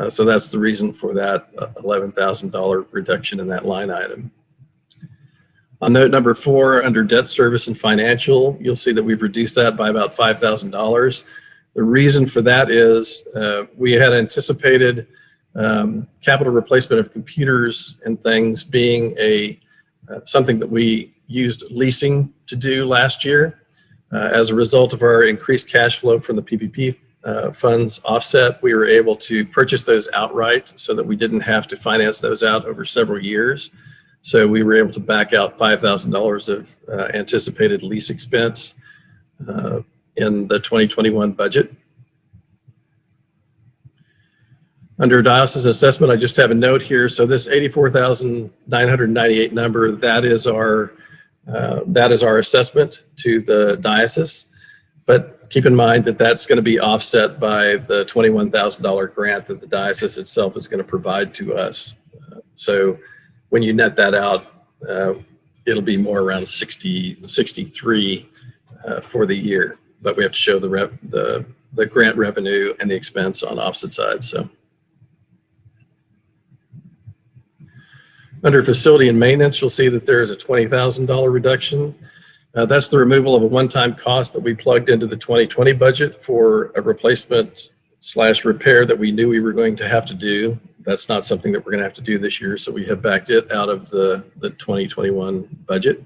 So that's the reason for that $11,000 reduction in that line item. On note number 4, under debt service and financial, you'll see that we've reduced that by about $5,000. The reason for that is we had anticipated capital replacement of computers and things being something that we used leasing to do last year. As a result of our increased cash flow from the PPP funds offset, we were able to purchase those outright so that we didn't have to finance those out over several years. So we were able to back out $5,000 of anticipated lease expense in the 2021 budget. Under diocese assessment, I just have a note here. So this 84,998 number, that is our assessment to the diocese. But keep in mind that that's going to be offset by the $21,000 grant that the diocese itself is going to provide to us. So when you net that out, it'll be more around 63 for the year. But we have to show the grant revenue and the expense on opposite sides. So under facility and maintenance, you'll see that there is a $20,000 reduction. That's the removal of a one-time cost that we plugged into the 2020 budget for a replacement / repair that we knew we were going to have to do. That's not something that we're going to have to do this year, so we have backed it out of the 2021 budget.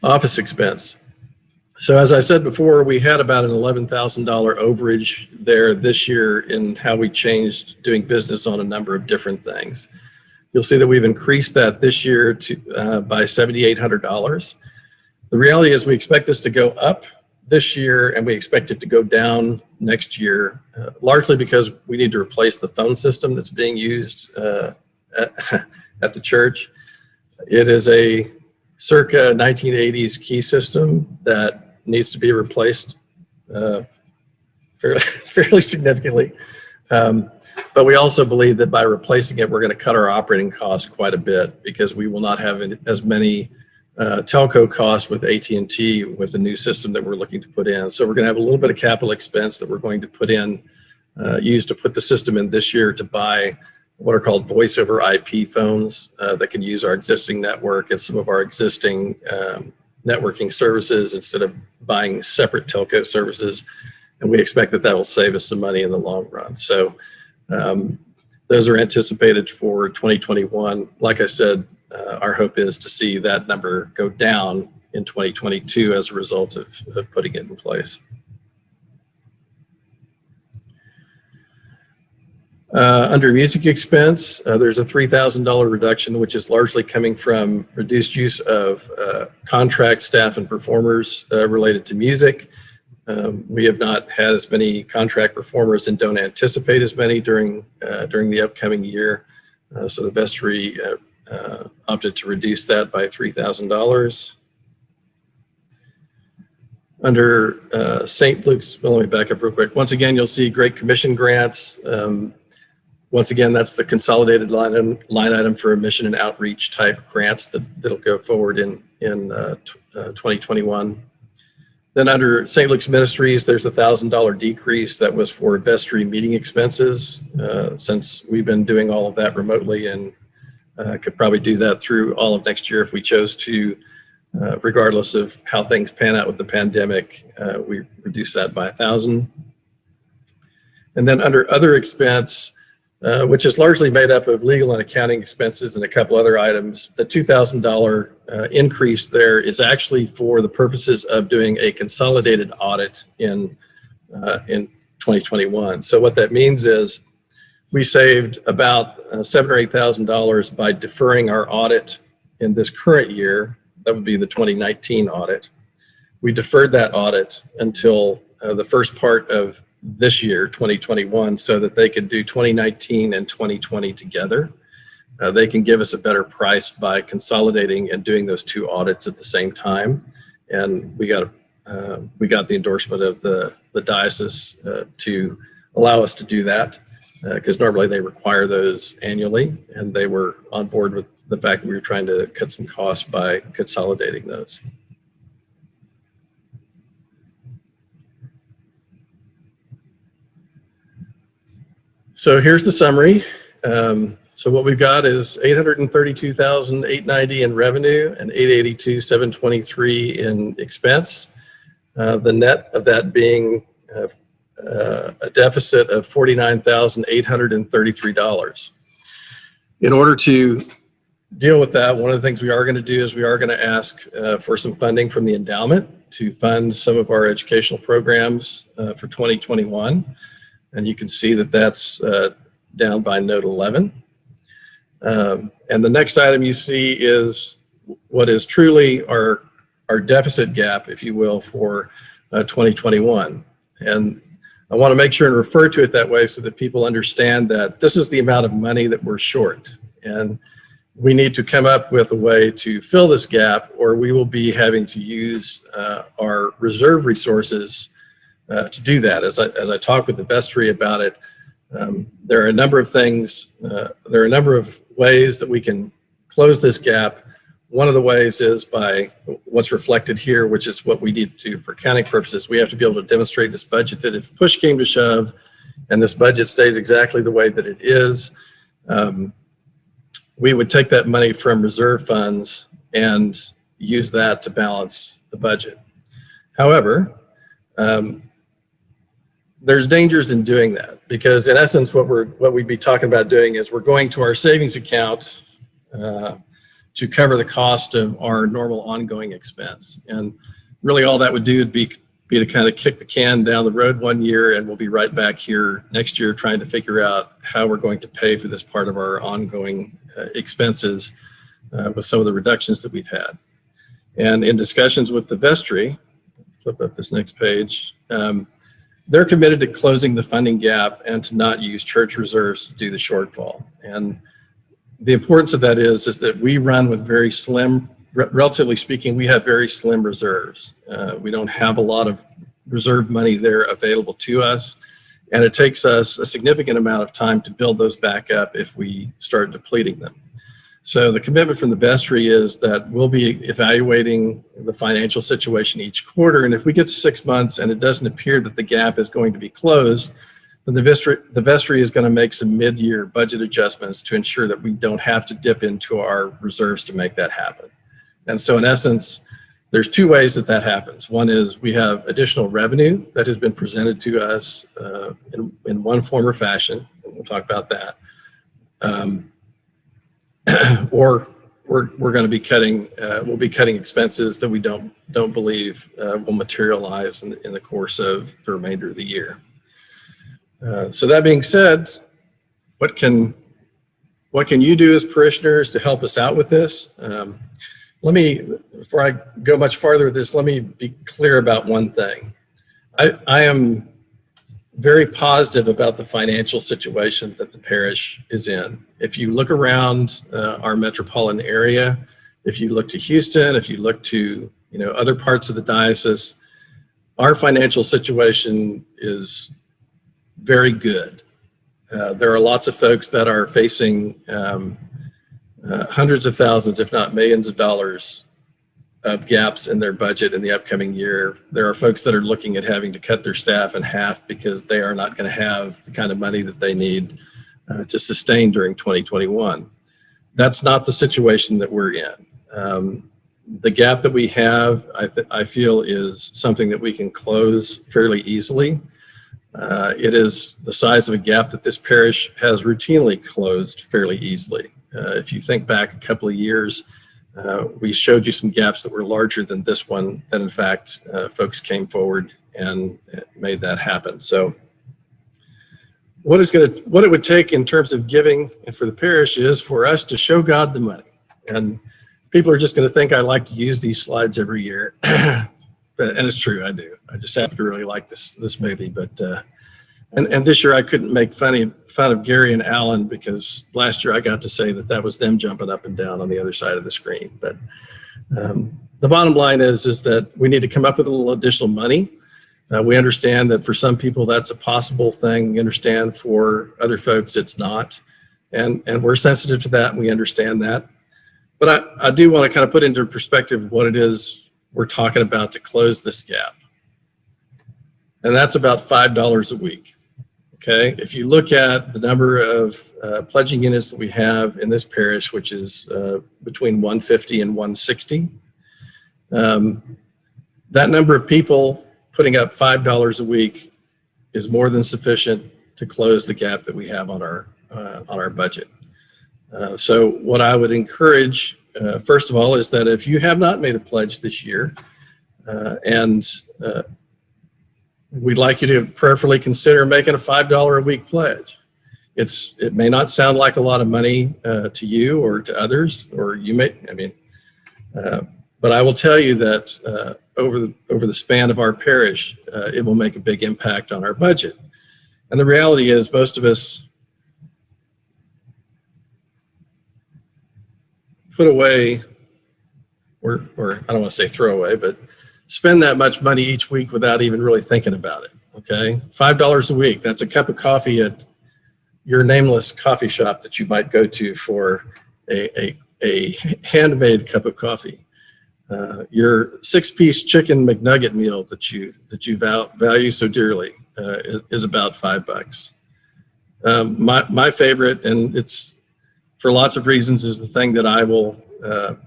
Office expense. So as I said before, we had about an $11,000 overage there this year in how we changed doing business on a number of different things. You'll see that we've increased that this year to by $7,800. The reality is we expect this to go up this year and we expect it to go down next year, largely because we need to replace the phone system that's being used at the church. It is a circa 1980s key system that needs to be replaced fairly significantly. But we also believe that by replacing it, we're going to cut our operating costs quite a bit because we will not have as many telco costs with AT&T with the new system that we're looking to put in. So we're going to have a little bit of capital expense that we're going to put in, use to put the system in this year to buy what are called voice over IP phones that can use our existing network and some of our existing networking services instead of buying separate telco services. And we expect that that will save us some money in the long run. So those are anticipated for 2021. Like I said, our hope is to see that number go down in 2022 as a result of putting it in place. Under music expense, there's a $3,000 reduction, which is largely coming from reduced use of contract staff and performers related to music. We have not had as many contract performers and don't anticipate as many during the upcoming year. So the vestry opted to reduce that by $3,000. Under St. Luke's, well, let me back up real quick. Once again, you'll see Great Commission grants. Once again, that's the consolidated line item for mission and outreach type grants that'll go forward in 2021. Then under St. Luke's Ministries, there's a $1,000 decrease that was for vestry meeting expenses, since we've been doing all of that remotely and could probably do that through all of next year if we chose to, regardless of how things pan out with the pandemic. We reduced that by $1,000. And then under other expense, which is largely made up of legal and accounting expenses and a couple other items, the $2,000 increase there is actually for the purposes of doing a consolidated audit in 2021. So what that means is we saved about $7,000 or $8,000 by deferring our audit in this current year. That would be the 2019 audit. We deferred that audit until the first part of this year, 2021, so that they could do 2019 and 2020 together. They can give us a better price by consolidating and doing those two audits at the same time. And we got the endorsement of the diocese to allow us to do that, because normally they require those annually, and they were on board with the fact that we were trying to cut some costs by consolidating those. So here's the summary. So what we've got is $832,890 in revenue and $882,723 in expense. The net of that being a deficit of $49,833. In order to deal with that, one of the things we are going to do is we are going to ask for some funding from the endowment to fund some of our educational programs for 2021. And you can see that that's down by note 11. And the next item you see is what is truly our deficit gap, if you will, for 2021. And I want to make sure and refer to it that way so that people understand that this is the amount of money that we're short. And we need to come up with a way to fill this gap, or we will be having to use our reserve resources to do that. As I talk with the vestry about it, there are a number of things, there are a number of ways that we can close this gap. One of the ways is by what's reflected here, which is what we need to do for accounting purposes. We have to be able to demonstrate this budget that if push came to shove and this budget stays exactly the way that it is, we would take that money from reserve funds and use that to balance the budget. However, there's dangers in doing that, because in essence, what we'd be talking about doing is we're going to our savings account to cover the cost of our normal ongoing expense. And really all that would do would be to kind of kick the can down the road 1 year, and we'll be right back here next year trying to figure out how we're going to pay for this part of our ongoing expenses with some of the reductions that we've had. And in discussions with the vestry, flip up this next page, they're committed to closing the funding gap and to not use church reserves to do the shortfall. And the importance of that is that we run with very slim, relatively speaking, we have very slim reserves. We don't have a lot of reserve money there available to us. And it takes us a significant amount of time to build those back up if we start depleting them. So the commitment from the vestry is that we'll be evaluating the financial situation each quarter. And if we get to 6 months and it doesn't appear that the gap is going to be closed, then the vestry is going to make some mid-year budget adjustments to ensure that we don't have to dip into our reserves to make that happen. And so in essence, there's two ways that that happens. One is we have additional revenue that has been presented to us in one form or fashion, and we'll talk about that. Or we're going to be cutting, we'll be cutting expenses that we don't believe will materialize in the course of the remainder of the year. So that being said, what can you do as parishioners to help us out with this? Let me, before I go much farther with this, let me be clear about one thing. I am very positive about the financial situation that the parish is in. If you look around our metropolitan area, if you look to Houston, if you look to other parts of the diocese, our financial situation is very good. There are lots of folks that are facing hundreds of thousands, if not millions of dollars of gaps in their budget in the upcoming year. There are folks that are looking at having to cut their staff in half because they are not going to have the kind of money that they need to sustain during 2021. That's not the situation that we're in. The gap that we have, I feel, is something that we can close fairly easily. It is the size of a gap that this parish has routinely closed fairly easily. If you think back a couple of years, we showed you some gaps that were larger than this one, that in fact, folks came forward and made that happen. So what it would take in terms of giving and for the parish is for us to show God the money. And people are just going to think I like to use these slides every year. And it's true, I do. I just happen to really like this movie. But and this year I couldn't make fun of Gary and Alan because last year I got to say that was them jumping up and down on the other side of the screen. But the bottom line is that we need to come up with a little additional money. We understand that for some people that's a possible thing. We understand for other folks it's not. And we're sensitive to that and we understand that. But I do want to kind of put into perspective what it is we're talking about to close this gap. And that's about $5 a week. Okay, if you look at the number of pledging units that we have in this parish, which is between 150 and 160, that number of people putting up $5 a week is more than sufficient to close the gap that we have on our budget. So what I would encourage, first of all, is that if you have not made a pledge this year, and we'd like you to prayerfully consider making a $5 a week pledge. It may not sound like a lot of money to you or to others, or you may, but I will tell you that over the span of our parish, it will make a big impact on our budget. And the reality is most of us put away, or I don't want to say throw away, but spend that much money each week without even really thinking about it. Okay, $5 a week. That's a cup of coffee at your nameless coffee shop that you might go to for a handmade cup of coffee. Your 6-piece chicken McNugget meal that you value so dearly is about $5. My favorite, and it's for lots of reasons, is the thing that I will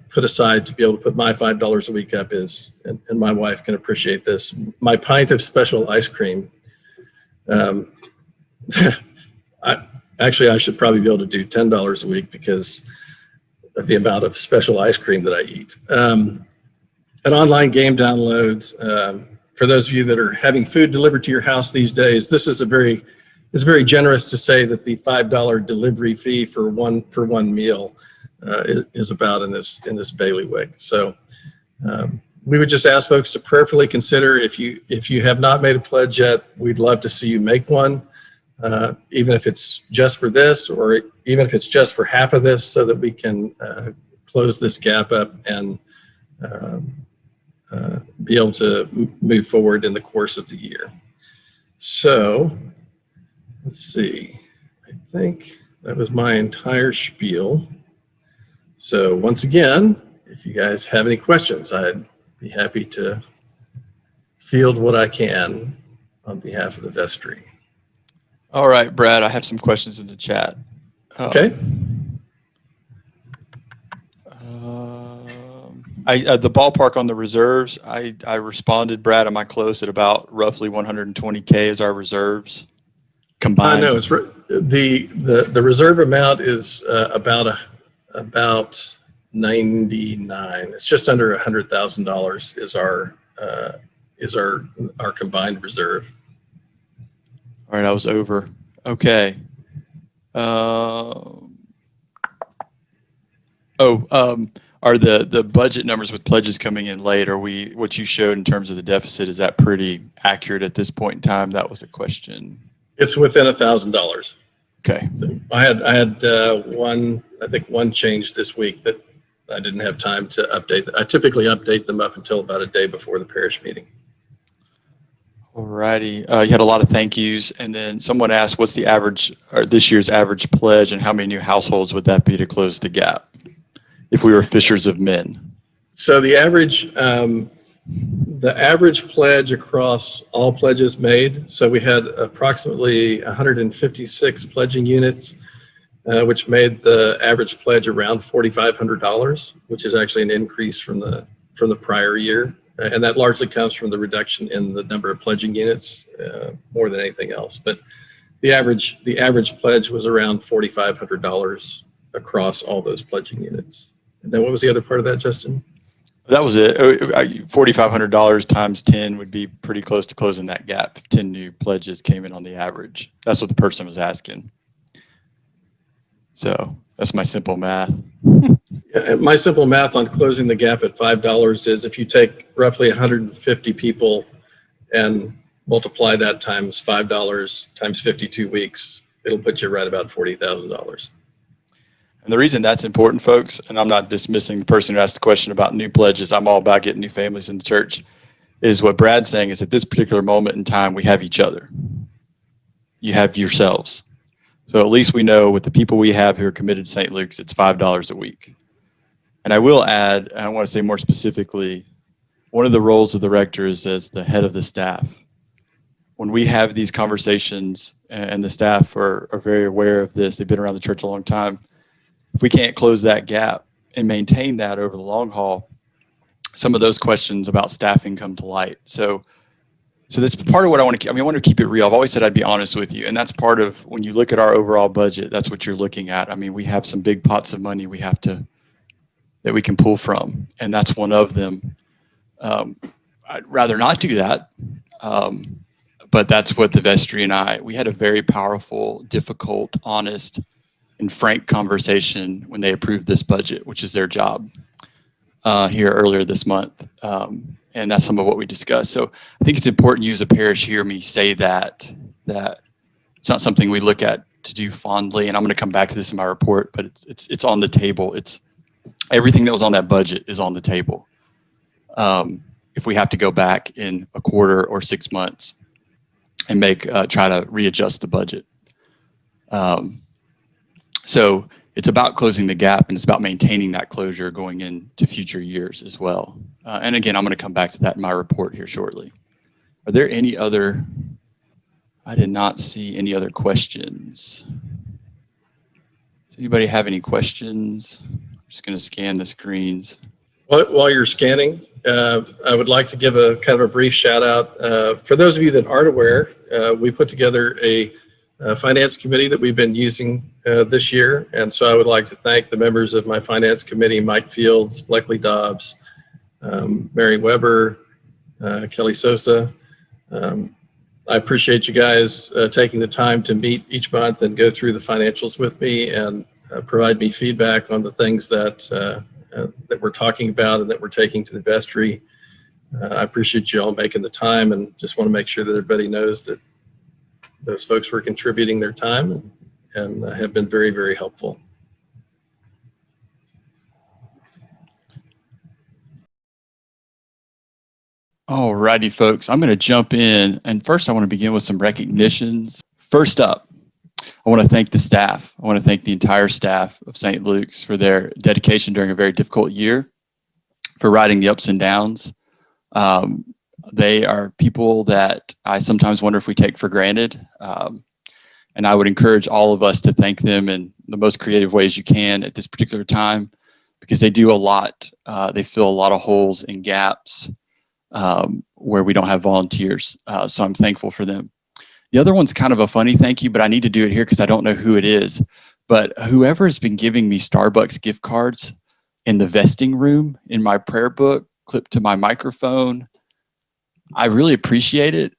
put aside to be able to put my $5 a week up is, and my wife can appreciate this, my pint of special ice cream. I should probably be able to do $10 a week because of the amount of special ice cream that I eat. And online game downloads, for those of you that are having food delivered to your house these days, this is it's very generous to say that the $5 delivery fee for one meal is about in this bailiwick. So we would just ask folks to prayerfully consider, if you have not made a pledge yet, we'd love to see you make one, even if it's just for this, or even if it's just for half of this, so that we can close this gap up and be able to move forward in the course of the year. So let's see, I think that was my entire spiel. So once again, if you guys have any questions, I'd be happy to field what I can on behalf of the vestry. All right, Brad, I have some questions in the chat. Okay. The ballpark on the reserves, I responded, Brad, am I close at about roughly 120K as our reserves combined? No, it's the reserve amount is about 99. It's just under $100,000 is our combined reserve. All right, I was over. Okay. Are the budget numbers with pledges coming in late, what you showed in terms of the deficit, is that pretty accurate at this point in time? That was a question. It's within $1,000. Okay. I had one change this week that I didn't have time to update. I typically update them up until about a day before the parish meeting. All righty. You had a lot of thank yous, and then someone asked, what's the average, or this year's average pledge, and how many new households would that be to close the gap if we were fishers of men? So the average pledge across all pledges made, so we had approximately 156 pledging units, which made the average pledge around $4,500, which is actually an increase from the prior year. And that largely comes from the reduction in the number of pledging units more than anything else. But the average pledge was around $4,500 across all those pledging units. And then what was the other part of that, Justin? That was it. $4,500 times 10 would be pretty close to closing that gap if 10 new pledges came in on the average. That's what the person was asking. So that's my simple math. My simple math on closing the gap at $5 is if you take roughly 150 people and multiply that times $5 times 52 weeks, it'll put you right about $40,000. And the reason that's important, folks, and I'm not dismissing the person who asked the question about new pledges, I'm all about getting new families in the church, is what Brad's saying is at this particular moment in time, we have each other. You have yourselves. So at least we know with the people we have who are committed to St. Luke's, it's $5 a week. And I will add, and I want to say more specifically, one of the roles of the rector is as the head of the staff. When we have these conversations, and the staff are very aware of this, they've been around the church a long time, if we can't close that gap and maintain that over the long haul, some of those questions about staffing come to light. So that's part of what I want to keep. I mean, I want to keep it real. I've always said I'd be honest with you. And that's part of when you look at our overall budget, that's what you're looking at. I mean, we have some big pots of money that we can pull from. And that's one of them. I'd rather not do that. But that's what the vestry and we had a very powerful, difficult, honest, and frank conversation when they approved this budget, which is their job here earlier this month. And that's some of what we discussed. So I think it's important you as a parish hear me say that it's not something we look at to do fondly. And I'm going to come back to this in my report, but it's on the table. It's everything that was on that budget is on the table. If we have to go back in a quarter or 6 months and try to readjust the budget. So it's about closing the gap, and it's about maintaining that closure going into future years as well. And again, I'm going to come back to that in my report here shortly. Are there any other? I did not see any other questions. Does anybody have any questions? I'm just going to scan the screens. While you're scanning, I would like to give a kind of a brief shout out. For those of you that aren't aware, we put together a finance committee that we've been using this year. And so I would like to thank the members of my finance committee, Mike Fields, Bleckley Dobbs, Mary Weber, Kelly Sosa. I appreciate you guys taking the time to meet each month and go through the financials with me and provide me feedback on the things that we're talking about and that we're taking to the vestry. I appreciate you all making the time, and just want to make sure that everybody knows that those folks were contributing their time and have been very, very helpful. All righty, folks. I'm going to jump in. And first, I want to begin with some recognitions. First up, I want to thank the staff. I want to thank the entire staff of St. Luke's for their dedication during a very difficult year, for riding the ups and downs. They are people that I sometimes wonder if we take for granted. And I would encourage all of us to thank them in the most creative ways you can at this particular time, because they do a lot. They fill a lot of holes and gaps where we don't have volunteers. So I'm thankful for them. The other one's kind of a funny thank you, but I need to do it here because I don't know who it is. But whoever has been giving me Starbucks gift cards in the vesting room in my prayer book, clipped to my microphone, I really appreciate it.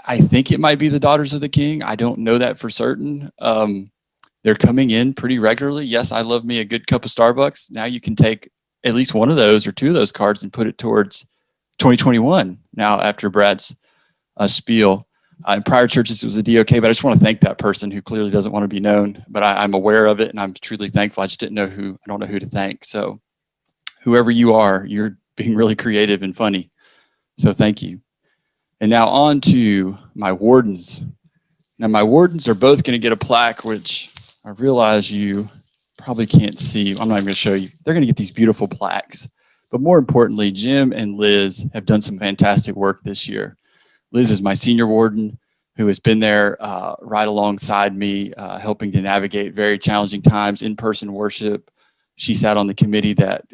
I think it might be the Daughters of the King. I don't know that for certain. They're coming in pretty regularly. Yes, I love me a good cup of Starbucks. Now you can take at least one of those or two of those cards and put it towards 2021 now after Brad's spiel. In prior churches, it was a DOK, but I just want to thank that person who clearly doesn't want to be known, but I'm aware of it and I'm truly thankful. I just don't know who to thank. So whoever you are, you're being really creative and funny. So thank you. And now on to my wardens. Now my wardens are both going to get a plaque, which I realize you probably can't see. I'm not even going to show you. They're going to get these beautiful plaques. But more importantly, Jim and Liz have done some fantastic work this year. Liz is my senior warden who has been there right alongside me, helping to navigate very challenging times, in-person worship. She sat on the committee that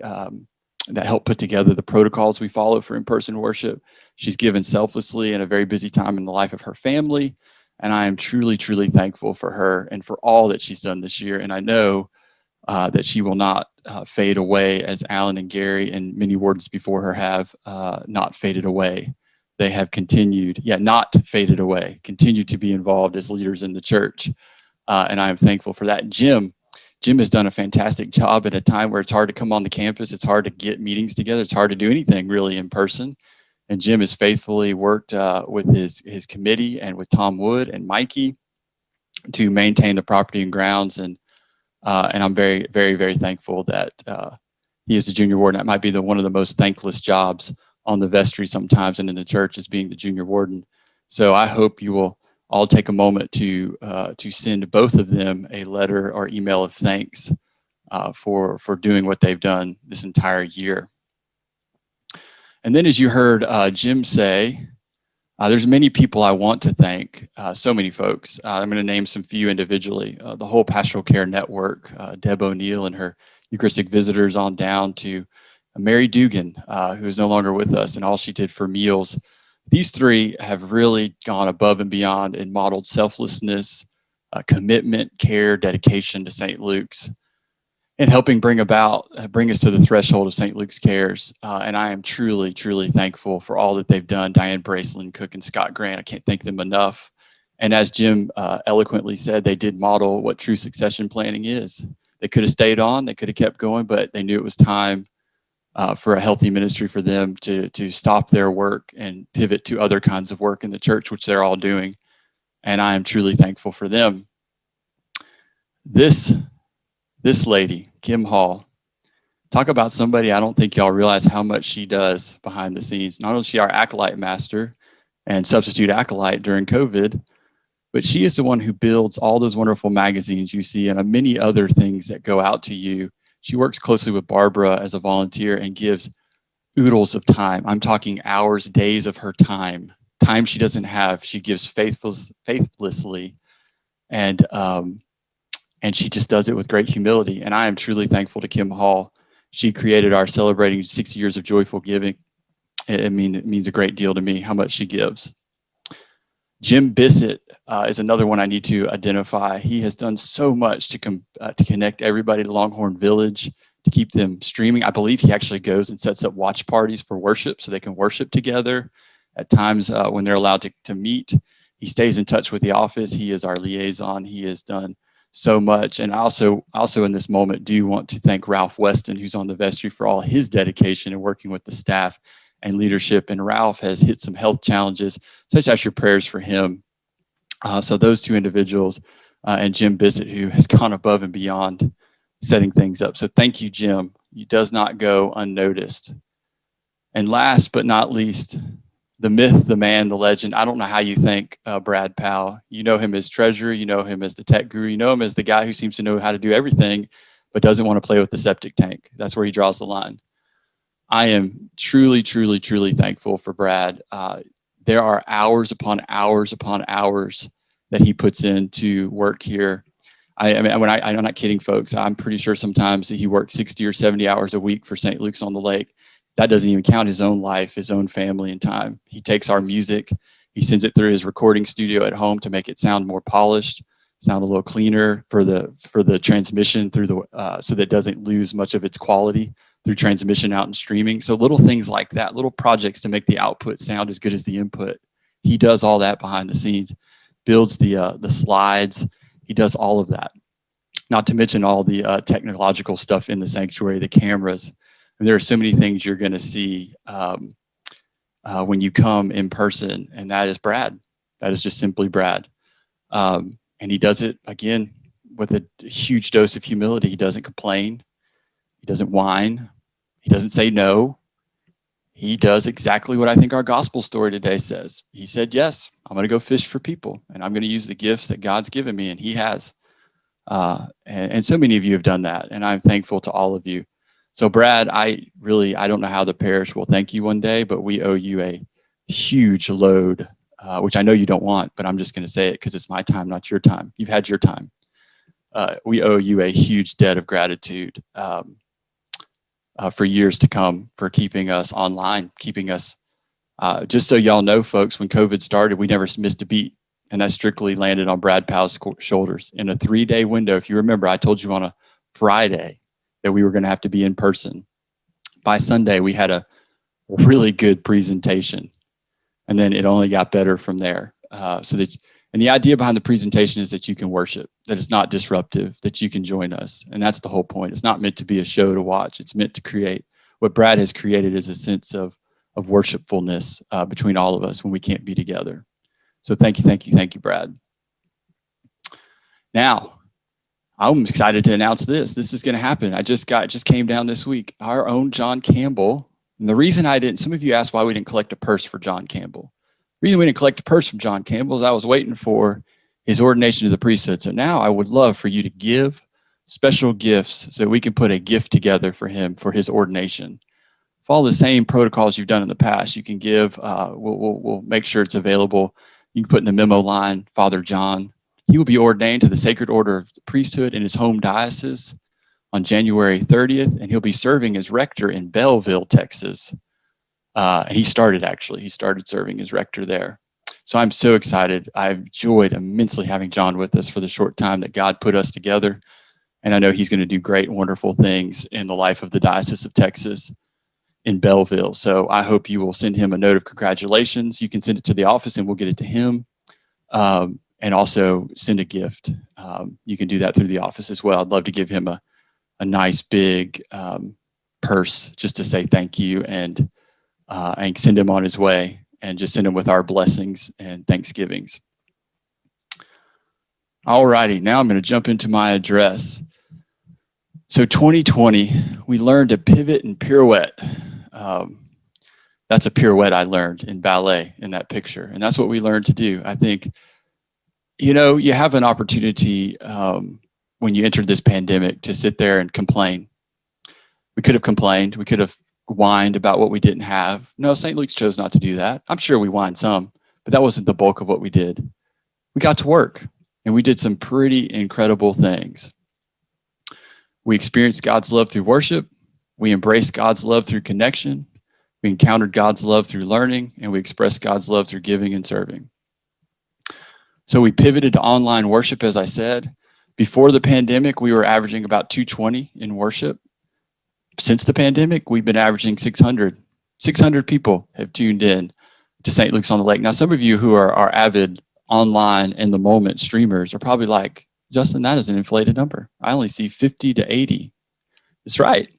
helped put together the protocols we follow for in-person worship. She's given selflessly in a very busy time in the life of her family. And I am truly, truly thankful for her and for all that she's done this year. And I know that she will not fade away, as Alan and Gary and many wardens before her have not faded away. They have continued, not faded away, continued to be involved as leaders in the church. And I am thankful for that. Jim Jim has done a fantastic job at a time where it's hard to come on the campus. It's hard to get meetings together. It's hard to do anything really in person. And Jim has faithfully worked with his committee and with Tom Wood and Mikey to maintain the property and grounds. And I'm very, very, very thankful that he is the junior warden. That might be one of the most thankless jobs on the vestry sometimes and in the church, is being the junior warden. So I hope you will all take a moment to send both of them a letter or email of thanks for doing what they've done this entire year. And then, as you heard Jim say, there's many people I want to thank, so many folks. I'm going to name some few individually. The whole Pastoral Care Network, Deb O'Neill and her Eucharistic visitors, on down to Mary Dugan, who is no longer with us, and all she did for meals. These three have really gone above and beyond and modeled selflessness, commitment, care, dedication to St. Luke's, and helping bring us to the threshold of St. Luke's Cares. And I am truly, truly thankful for all that they've done. Diane Braceland, Cook, and Scott Grant, I can't thank them enough. And as Jim eloquently said, they did model what true succession planning is. They could have stayed on, they could have kept going, but they knew it was time for a healthy ministry for them to stop their work and pivot to other kinds of work in the church, which they're all doing. And I am truly thankful for them. This lady, Kim Hall, talk about somebody I don't think y'all realize how much she does behind the scenes. Not only is she our acolyte master and substitute acolyte during COVID, but she is the one who builds all those wonderful magazines you see and many other things that go out to you. She works closely with Barbara as a volunteer and gives oodles of time. I'm talking hours, days of her time she doesn't have. She gives faithlessly, and she just does it with great humility. And I am truly thankful to Kim Hall. She created our Celebrating 60 Years of Joyful Giving. It means a great deal to me how much she gives. Jim Bissett is another one I need to identify. He has done so much to connect everybody to Longhorn Village, to keep them streaming. I believe he actually goes and sets up watch parties for worship so they can worship together at times when they're allowed to meet. He stays in touch with the office. He is our liaison. He has done so much. And also in this moment, do want to thank Ralph Weston, who's on the vestry, for all his dedication and working with the staff and leadership. And Ralph has hit some health challenges, such as your prayers for him. So those two individuals, and Jim Bissett, who has gone above and beyond setting things up. So thank you, Jim. He does not go unnoticed. And last but not least, the myth, the man, the legend. I don't know how you think Brad Powell. You know him as treasurer. You know him as the tech guru. You know him as the guy who seems to know how to do everything, but doesn't want to play with the septic tank. That's where he draws the line. I am truly, truly, truly thankful for Brad. There are hours upon hours upon hours that he puts into work here. I mean, I'm not kidding, folks. I'm pretty sure sometimes he works 60 or 70 hours a week for St. Luke's on the Lake. That doesn't even count his own life, his own family and time. He takes our music, he sends it through his recording studio at home to make it sound more polished, sound a little cleaner for the transmission through so that it doesn't lose much of its quality through transmission out and streaming. So little things like that, little projects to make the output sound as good as the input. He does all that behind the scenes, builds the slides. He does all of that. Not to mention all the technological stuff in the sanctuary, the cameras. And there are so many things you're going to see when you come in person, and that is Brad. That is just simply Brad. And he does it, again, with a huge dose of humility. He doesn't complain. He doesn't whine. He doesn't say no. He does exactly what I think our gospel story today says. He said, yes, I'm going to go fish for people, and I'm going to use the gifts that God's given me, and he has. And so many of you have done that, and I'm thankful to all of you. So Brad, I don't know how the parish will thank you one day, but we owe you a huge load, which I know you don't want, but I'm just going to say it because it's my time, not your time. You've had your time. We owe you a huge debt of gratitude for years to come, for keeping us online, keeping us, just so y'all know, folks, when COVID started, we never missed a beat. And that strictly landed on Brad Powell's shoulders. In a 3-day window, if you remember, I told you on a Friday that we were going to have to be in person. By Sunday, we had a really good presentation. And then it only got better from there. And And the idea behind the presentation is that you can worship, that it's not disruptive, that you can join us. And that's the whole point. It's not meant to be a show to watch. It's meant to create. What Brad has created is a sense of worshipfulness between all of us when we can't be together. So thank you, Brad. Now, I'm excited to announce this. This is going to happen. It just came down this week. Our own John Campbell. And the reason some of you asked why we didn't collect a purse for John Campbell. The reason we didn't collect a purse from John Campbell is I was waiting for his ordination to the priesthood. So now I would love for you to give special gifts so we can put a gift together for him for his ordination. Follow the same protocols you've done in the past. You can give, we'll make sure it's available. You can put in the memo line, Father John. He will be ordained to the Sacred Order of the Priesthood in his home diocese on January 30th, and he'll be serving as rector in Belleville, Texas. And he started serving as rector there. So I'm so excited. I've enjoyed immensely having John with us for the short time that God put us together. And I know he's going to do great, wonderful things in the life of the Diocese of Texas in Belleville. So I hope you will send him a note of congratulations. You can send it to the office and we'll get it to him. And also send a gift. You can do that through the office as well. I'd love to give him a nice big purse just to say thank you and send him on his way and just send him with our blessings and thanksgivings. All righty, now I'm going to jump into my address. So 2020, we learned to pivot and pirouette. That's a pirouette I learned in ballet in that picture. And that's what we learned to do. I think, you have an opportunity when you entered this pandemic to sit there and complain. We could have complained. We could have whined about what we didn't have. No, St. Luke's chose not to do that. I'm sure we whined some, but that wasn't the bulk of what we did. We got to work and we did some pretty incredible things. We experienced God's love through worship. We embraced God's love through connection. We encountered God's love through learning, and we expressed God's love through giving and serving. So we pivoted to online worship, as I said. Before the pandemic, we were averaging about 220 in worship. Since the pandemic, we've been averaging 600. 600 people have tuned in to St. Luke's on the Lake. Now, some of you who are avid online in the moment streamers are probably like, Justin, that is an inflated number. I only see 50 to 80. That's right.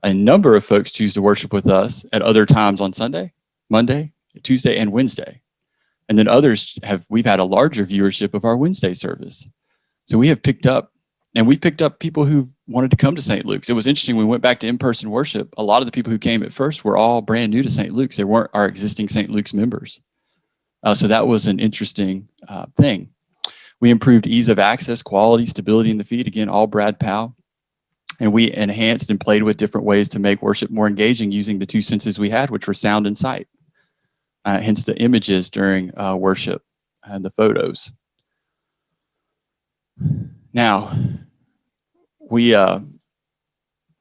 A number of folks choose to worship with us at other times on Sunday, Monday, Tuesday, and Wednesday. And then we've had a larger viewership of our Wednesday service. So we have picked up, and we've picked up people who wanted to come to St. Luke's. It was interesting. We went back to in-person worship. A lot of the people who came at first were all brand new to St. Luke's. They weren't our existing St. Luke's members. So that was an interesting thing. We improved ease of access, quality, stability in the feed. Again, all Brad Powell. And we enhanced and played with different ways to make worship more engaging using the two senses we had, which were sound and sight. Hence the images during worship and the photos. Now, we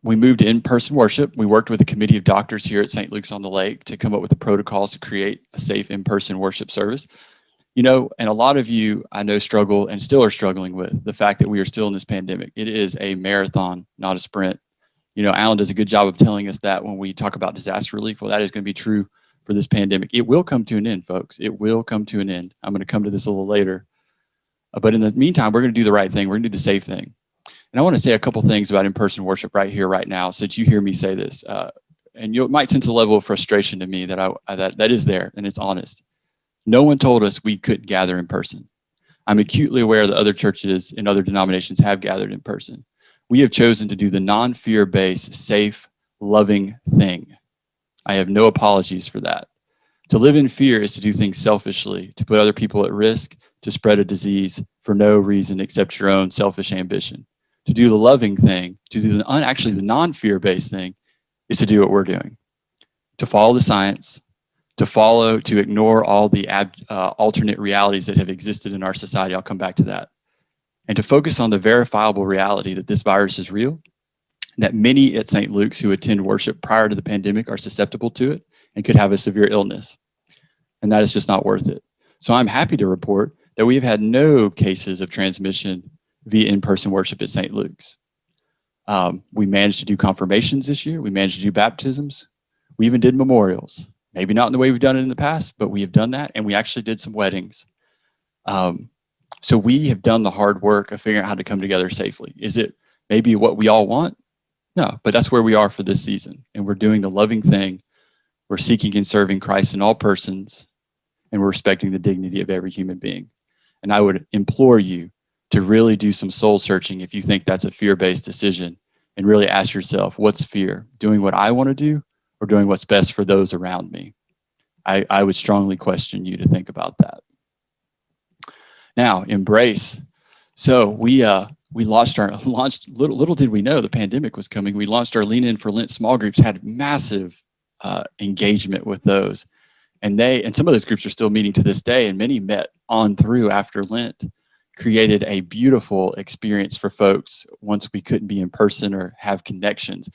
moved to in-person worship. We worked with a committee of doctors here at St. Luke's on the Lake to come up with the protocols to create a safe in-person worship service. And a lot of you I know struggle and still are struggling with the fact that we are still in this pandemic. It is a marathon, not a sprint. Alan does a good job of telling us that when we talk about disaster relief. Well, that is going to be true for this pandemic. It will come to an end, folks. It will come to an end. I'm going to come to this a little later. But in the meantime, we're going to do the right thing. We're going to do the safe thing. And I want to say a couple things about in-person worship right here, right now, so that you hear me say this. And you might sense a level of frustration to me that is there, and it's honest. No one told us we couldn't gather in person. I'm acutely aware that other churches and other denominations have gathered in person. We have chosen to do the non-fear-based, safe, loving thing. I have no apologies for that. To live in fear is to do things selfishly, to put other people at risk, to spread a disease for no reason except your own selfish ambition. To do the loving thing, to do the non-fear-based thing, is to do what we're doing. To follow the science, to ignore all the alternate realities that have existed in our society. I'll come back to that. And to focus on the verifiable reality that this virus is real, that many at St. Luke's who attend worship prior to the pandemic are susceptible to it and could have a severe illness. And that is just not worth it. So I'm happy to report that we have had no cases of transmission via in-person worship at St. Luke's. We managed to do confirmations this year. We managed to do baptisms. We even did memorials. Maybe not in the way we've done it in the past, but we have done that. And we actually did some weddings. So we have done the hard work of figuring out how to come together safely. Is it maybe what we all want? No, but that's where we are for this season. And we're doing the loving thing. We're seeking and serving Christ in all persons, and we're respecting the dignity of every human being. And I would implore you to really do some soul searching if you think that's a fear-based decision, and really ask yourself, what's fear? Doing what I want to do or doing what's best for those around me? I would strongly question you to think about that. Now, embrace. So we launched little did we know the pandemic was coming. We launched our Lean In for Lent small groups, had massive engagement with those. And some of those groups are still meeting to this day, and many met on through after Lent, created a beautiful experience for folks once we couldn't be in person or have connections.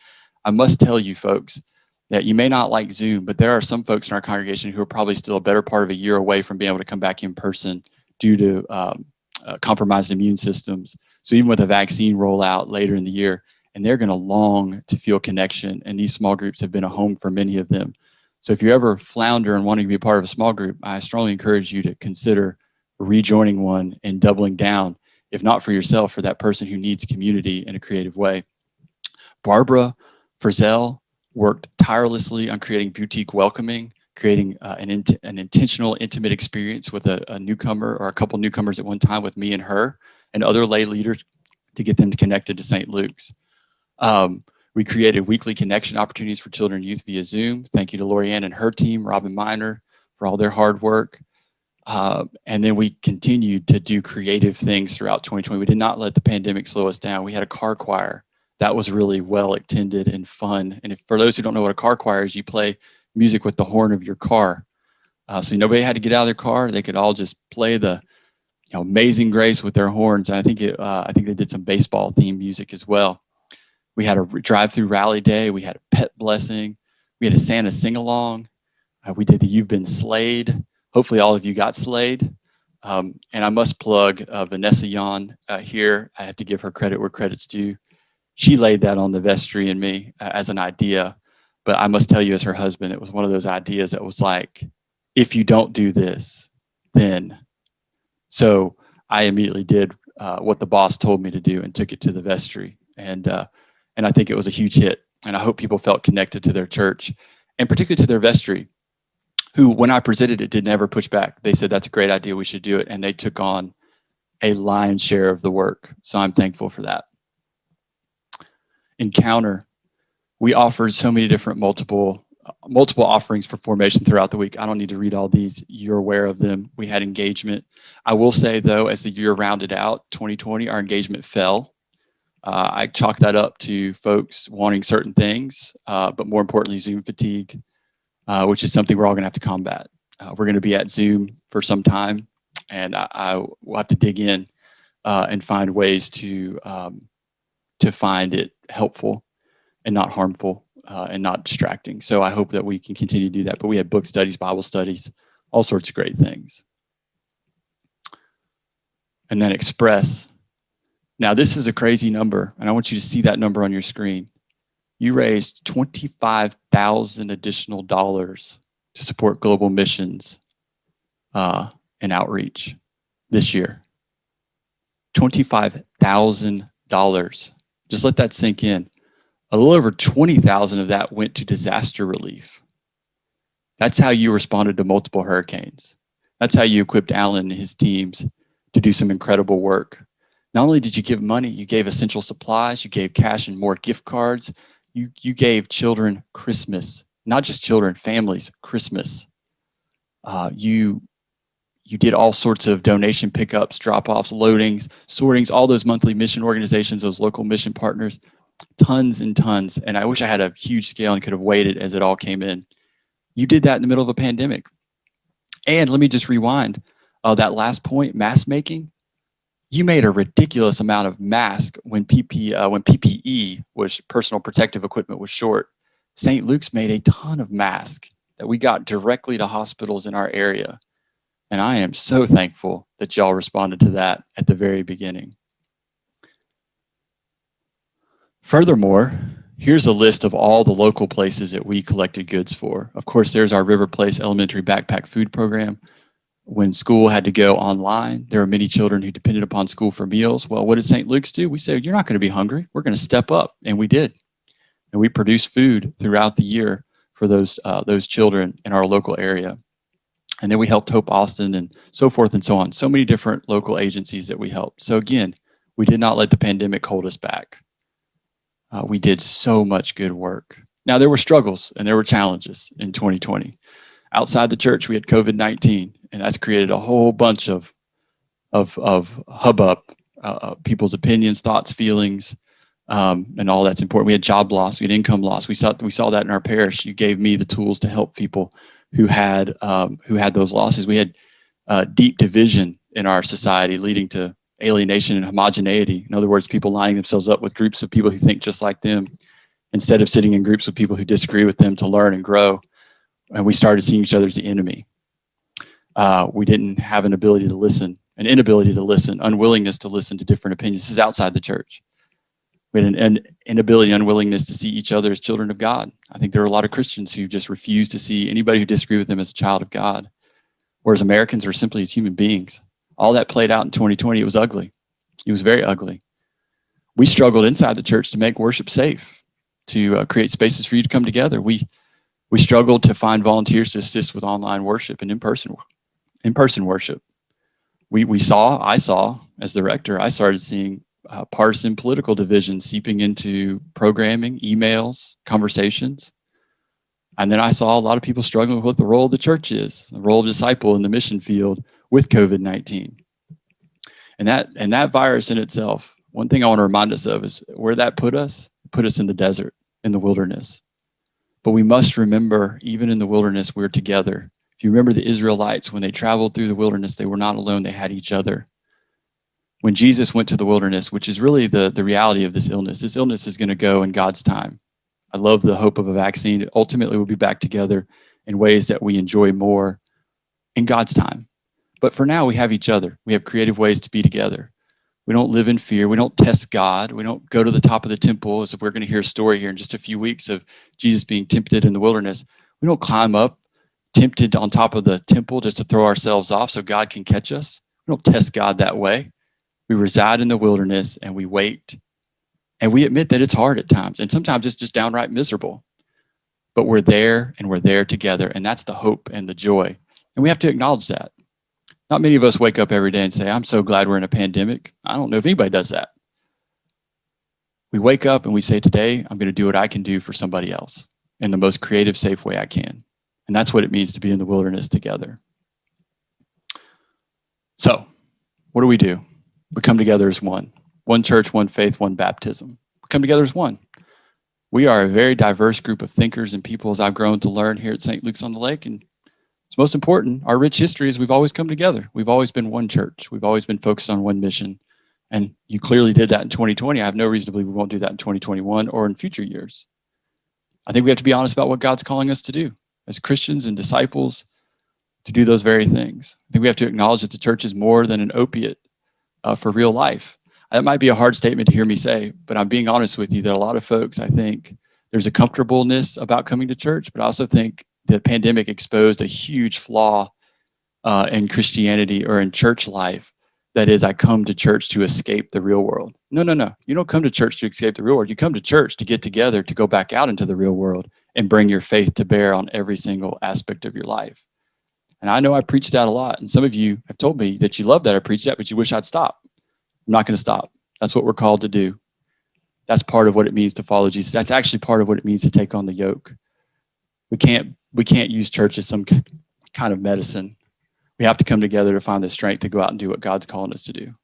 I must tell you folks that you may not like Zoom, but there are some folks in our congregation who are probably still a better part of a year away from being able to come back in person due to compromised immune systems. So even with a vaccine rollout later in the year, and they're going to long to feel connection, and these small groups have been a home for many of them. So if you ever flounder and wanting to be a part of a small group, I strongly encourage you to consider rejoining one and doubling down, if not for yourself, for that person who needs community in a creative way. Barbara Frizzell worked tirelessly on creating boutique welcoming, creating an intentional, intimate experience with a newcomer or a couple newcomers at one time with me and her and other lay leaders to get them connected to St. Luke's. We created weekly connection opportunities for children and youth via Zoom. Thank you to Lorianne and her team, Robin Miner, for all their hard work. And then we continued to do creative things throughout 2020. We did not let the pandemic slow us down. We had a car choir that was really well attended and fun. And for those who don't know what a car choir is, you play music with the horn of your car. So nobody had to get out of their car. They could all just play the Amazing Grace with their horns. And I think they did some baseball themed music as well. We had a drive-through rally day. We had a pet blessing. We had a Santa sing-along. We did the You've Been Slayed. Hopefully all of you got slayed. And I must plug Vanessa Yan here. I have to give her credit where credit's due. She laid that on the vestry in me as an idea. But I must tell you, as her husband, it was one of those ideas that was like, if you don't do this, then. So I immediately did what the boss told me to do and took it to the vestry. And I think it was a huge hit. And I hope people felt connected to their church, and particularly to their vestry, who, when I presented it, did never push back. They said, that's a great idea, we should do it. And they took on a lion's share of the work. So I'm thankful for that. Encounter. We offered so many different multiple offerings for formation throughout the week. I don't need to read all these. You're aware of them. We had engagement. I will say, though, as the year rounded out, 2020, our engagement fell. I chalk that up to folks wanting certain things, but more importantly, Zoom fatigue, which is something we're all going to have to combat. We're going to be at Zoom for some time, and I will have to dig in and find ways to find it helpful and not harmful and not distracting. So I hope that we can continue to do that. But we had book studies, Bible studies, all sorts of great things. And then express. Now, this is a crazy number, and I want you to see that number on your screen. You raised $25,000 additional dollars to support global missions and outreach this year. $25,000. Just let that sink in. A little over 20,000 of that went to disaster relief. That's how you responded to multiple hurricanes. That's how you equipped Alan and his teams to do some incredible work. Not only did you give money, you gave essential supplies, you gave cash and more gift cards. You gave children Christmas, not just children, families, Christmas. You did all sorts of donation pickups, drop-offs, loadings, sortings, all those monthly mission organizations, those local mission partners, tons and tons. And I wish I had a huge scale and could have waited as it all came in. You did that in the middle of a pandemic. And let me just rewind that last point, mask making. You made a ridiculous amount of masks when PPE, was personal protective equipment, was short. St. Luke's made a ton of masks that we got directly to hospitals in our area. And I am so thankful that y'all responded to that at the very beginning. Furthermore, here's a list of all the local places that we collected goods for. Of course, there's our River Place Elementary Backpack Food Program. When school had to go online, there were many children who depended upon school for meals. Well, what did St. Luke's do? We said, you're not going to be hungry. We're going to step up. And we did. And we produced food throughout the year for those children in our local area. And then we helped Hope Austin and so forth and so on. So many different local agencies that we helped. So again, we did not let the pandemic hold us back. We did so much good work. Now, there were struggles and there were challenges in 2020. Outside the church, we had COVID-19, and that's created a whole bunch of hubbub, people's opinions, thoughts, feelings, and all that's important. We had job loss, we had income loss. We saw that in our parish. You gave me the tools to help people who had those losses. We had deep division in our society, leading to alienation and homogeneity. In other words, people lining themselves up with groups of people who think just like them, instead of sitting in groups with people who disagree with them to learn and grow. And we started seeing each other as the enemy. We didn't have an inability to listen, unwillingness to listen to different opinions. This is outside the church. We had an inability, unwillingness to see each other as children of God. I think there are a lot of Christians who just refuse to see anybody who disagrees with them as a child of God, whereas Americans are simply as human beings. All that played out in 2020. It was ugly. It was very ugly. We struggled inside the church to make worship safe, to create spaces for you to come together. We struggled to find volunteers to assist with online worship and in-person worship. I saw, as the rector, I started seeing partisan political divisions seeping into programming, emails, conversations. And then I saw a lot of people struggling with what the role of the church is, the role of disciple in the mission field with COVID-19. And that virus in itself, one thing I want to remind us of is where that put us in the desert, in the wilderness. But we must remember, even in the wilderness, we're together. If you remember the Israelites, when they traveled through the wilderness, they were not alone, they had each other. When Jesus went to the wilderness, which is really the reality of this illness is going to go in God's time. I love the hope of a vaccine. Ultimately, we'll be back together in ways that we enjoy more in God's time. But for now, we have each other. We have creative ways to be together. We don't live in fear. We don't test God. We don't go to the top of the temple, as if we're going to hear a story here in just a few weeks of Jesus being tempted in the wilderness. We don't climb up, tempted on top of the temple just to throw ourselves off so God can catch us. We don't test God that way. We reside in the wilderness and we wait. And we admit that it's hard at times. And sometimes it's just downright miserable. But we're there and we're there together. And that's the hope and the joy. And we have to acknowledge that. Not many of us wake up every day and say, I'm so glad we're in a pandemic. I don't know if anybody does that. We wake up and we say, today, I'm going to do what I can do for somebody else in the most creative, safe way I can. And that's what it means to be in the wilderness together. So, what do? We come together as one. One church, one faith, one baptism. We come together as one. We are a very diverse group of thinkers and people, as I've grown to learn here at St. Luke's on the Lake. And it's most important, our rich history is we've always come together. We've always been one church. We've always been focused on one mission. And you clearly did that in 2020. I have no reason to believe we won't do that in 2021 or in future years. I think we have to be honest about what God's calling us to do as Christians and disciples, to do those very things. I think we have to acknowledge that the church is more than an opiate for real life. That might be a hard statement to hear me say, but I'm being honest with you that a lot of folks, I think there's a comfortableness about coming to church, but I also think the pandemic exposed a huge flaw in Christianity or in church life. That is, I come to church to escape the real world. No. You don't come to church to escape the real world. You come to church to get together, to go back out into the real world and bring your faith to bear on every single aspect of your life. And I know I preach that a lot. And some of you have told me that you love that I preach that, but you wish I'd stop. I'm not going to stop. That's what we're called to do. That's part of what it means to follow Jesus. That's actually part of what it means to take on the yoke. We can't use church as some kind of medicine. We have to come together to find the strength to go out and do what God's calling us to do.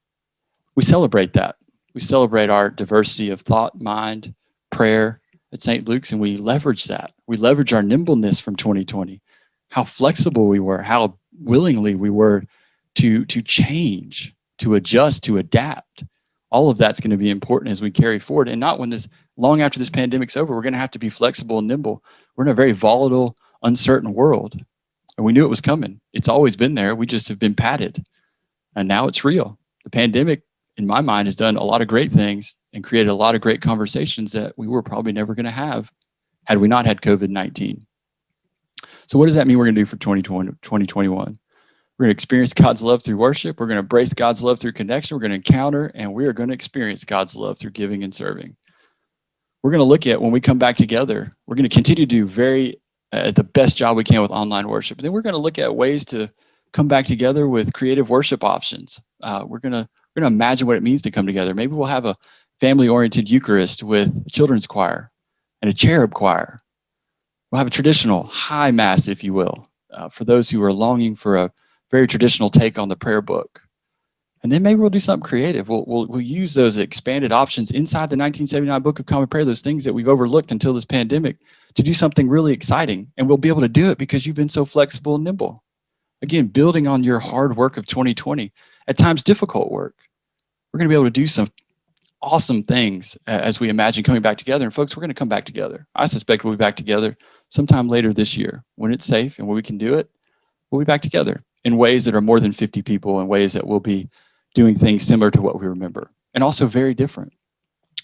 We celebrate that. We celebrate our diversity of thought, mind, prayer at St. Luke's, and we leverage that. We leverage our nimbleness from 2020, how flexible we were, how willingly we were to change, to adjust, to adapt. All of that's going to be important as we carry forward. And not when long after this pandemic's over, we're going to have to be flexible and nimble. We're in a very volatile, uncertain world. And we knew it was coming. It's always been there. We just have been padded. And now it's real. The pandemic, in my mind, has done a lot of great things and created a lot of great conversations that we were probably never going to have had we not had COVID-19. So what does that mean we're going to do for 2020, 2021? We're going to experience God's love through worship. We're going to embrace God's love through connection. We're going to encounter, and we are going to experience God's love through giving and serving. We're going to look at when we come back together, we're going to continue to do the best job we can with online worship. And then we're going to look at ways to come back together with creative worship options. We're going to imagine what it means to come together. Maybe we'll have a family-oriented Eucharist with a children's choir and a cherub choir. We'll have a traditional high mass, if you will, for those who are longing for a very traditional take on the prayer book. And then maybe we'll do something creative. We'll use those expanded options inside the 1979 Book of Common Prayer, those things that we've overlooked until this pandemic, to do something really exciting. And we'll be able to do it because you've been so flexible and nimble. Again, building on your hard work of 2020, at times difficult work. We're going to be able to do some awesome things as we imagine coming back together. And folks, we're going to come back together. I suspect we'll be back together sometime later this year. When it's safe and when we can do it, we'll be back together in ways that are more than 50 people, in ways that will be doing things similar to what we remember, and also very different.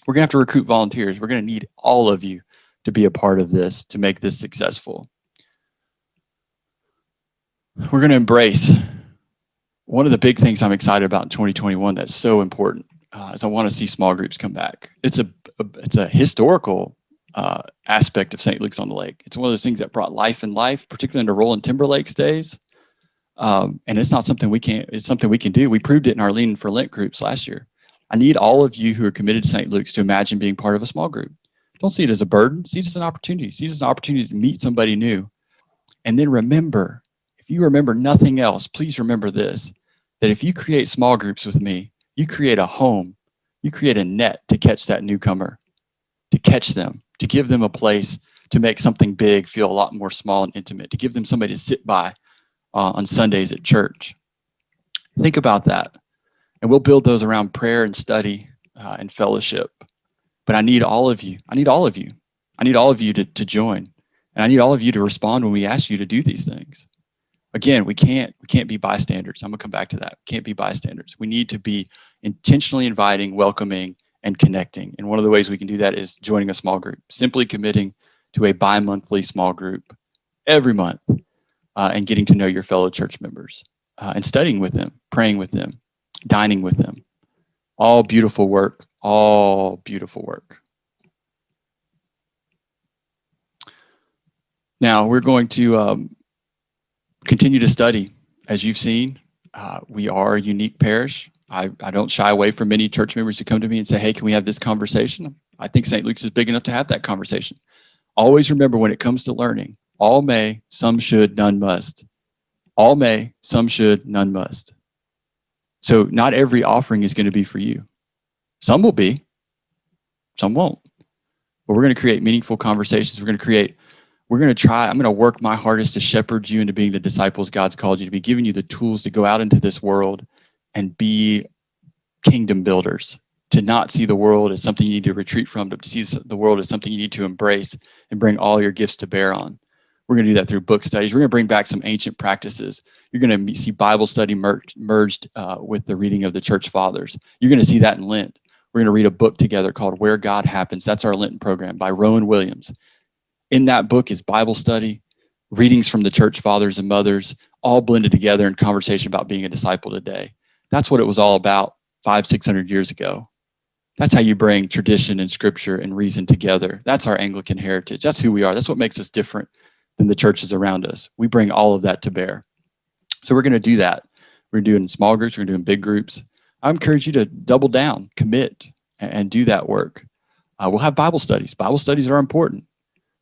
We're going to have to recruit volunteers. We're going to need all of you to be a part of this to make this successful. We're going to embrace one of the big things I'm excited about in 2021 that's so important is I want to see small groups come back. It's a historical aspect of St. Luke's on the Lake. It's one of those things that brought life in life, particularly into Roland Timberlake's days. And it's not something it's something we can do. We proved it in our Lean for Lent groups last year. I need all of you who are committed to St. Luke's to imagine being part of a small group. Don't see it as a burden. See it as an opportunity. See it as an opportunity to meet somebody new. And then remember, if you remember nothing else, please remember this, that if you create small groups with me, you create a home, you create a net to catch that newcomer, to catch them, to give them a place to make something big feel a lot more small and intimate, to give them somebody to sit by on Sundays at church. Think about that. And we'll build those around prayer and study and fellowship. But I need all of you. I need all of you. I need all of you to join. And I need all of you to respond when we ask you to do these things. Again, we can't be bystanders. I'm gonna come back to that. We can't be bystanders. We need to be intentionally inviting, welcoming, and connecting. And one of the ways we can do that is joining a small group, simply committing to a bi-monthly small group every month. And getting to know your fellow church members and studying with them, praying with them, dining with them. All beautiful work, all beautiful work. Now we're going to continue to study. As you've seen, we are a unique parish. I don't shy away from many church members who come to me and say, hey, can we have this conversation? I think St. Luke's is big enough to have that conversation. Always remember, when it comes to learning, all may, some should, none must. All may, some should, none must. So not every offering is going to be for you. Some will be, some won't. But we're going to create meaningful conversations. I'm going to work my hardest to shepherd you into being the disciples God's called you to be, giving you the tools to go out into this world and be kingdom builders, to not see the world as something you need to retreat from, but to see the world as something you need to embrace and bring all your gifts to bear on. We're going to do that through book studies. We're going to bring back some ancient practices. You're going to see Bible study merged with the reading of the church fathers. You're going to see that in Lent. We're going to read a book together called Where God Happens. That's our Lenten program by Rowan Williams. In that book is Bible study, readings from the church fathers and mothers, all blended together in conversation about being a disciple today. That's what it was all about 500-600 years ago. That's how you bring tradition and scripture and reason together. That's our Anglican heritage. That's who we are. That's what makes us different than the churches around us. We bring all of that to bear. So we're going to do that. We're doing small groups. We're doing big groups. I encourage you to double down, commit, and do that work. We'll have Bible studies. Bible studies are important.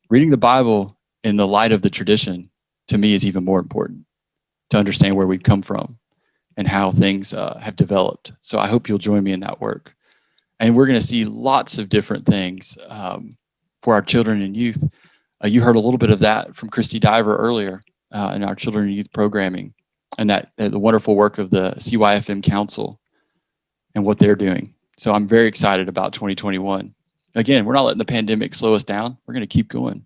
Reading the Bible in the light of the tradition, to me, is even more important to understand where we've come from and how things have developed. So I hope you'll join me in that work. And we're going to see lots of different things for our children and youth. You heard a little bit of that from Christy Diver earlier in our children and youth programming, and that the wonderful work of the CYFM Council and what they're doing. So I'm very excited about 2021. Again, we're not letting the pandemic slow us down. We're going to keep going.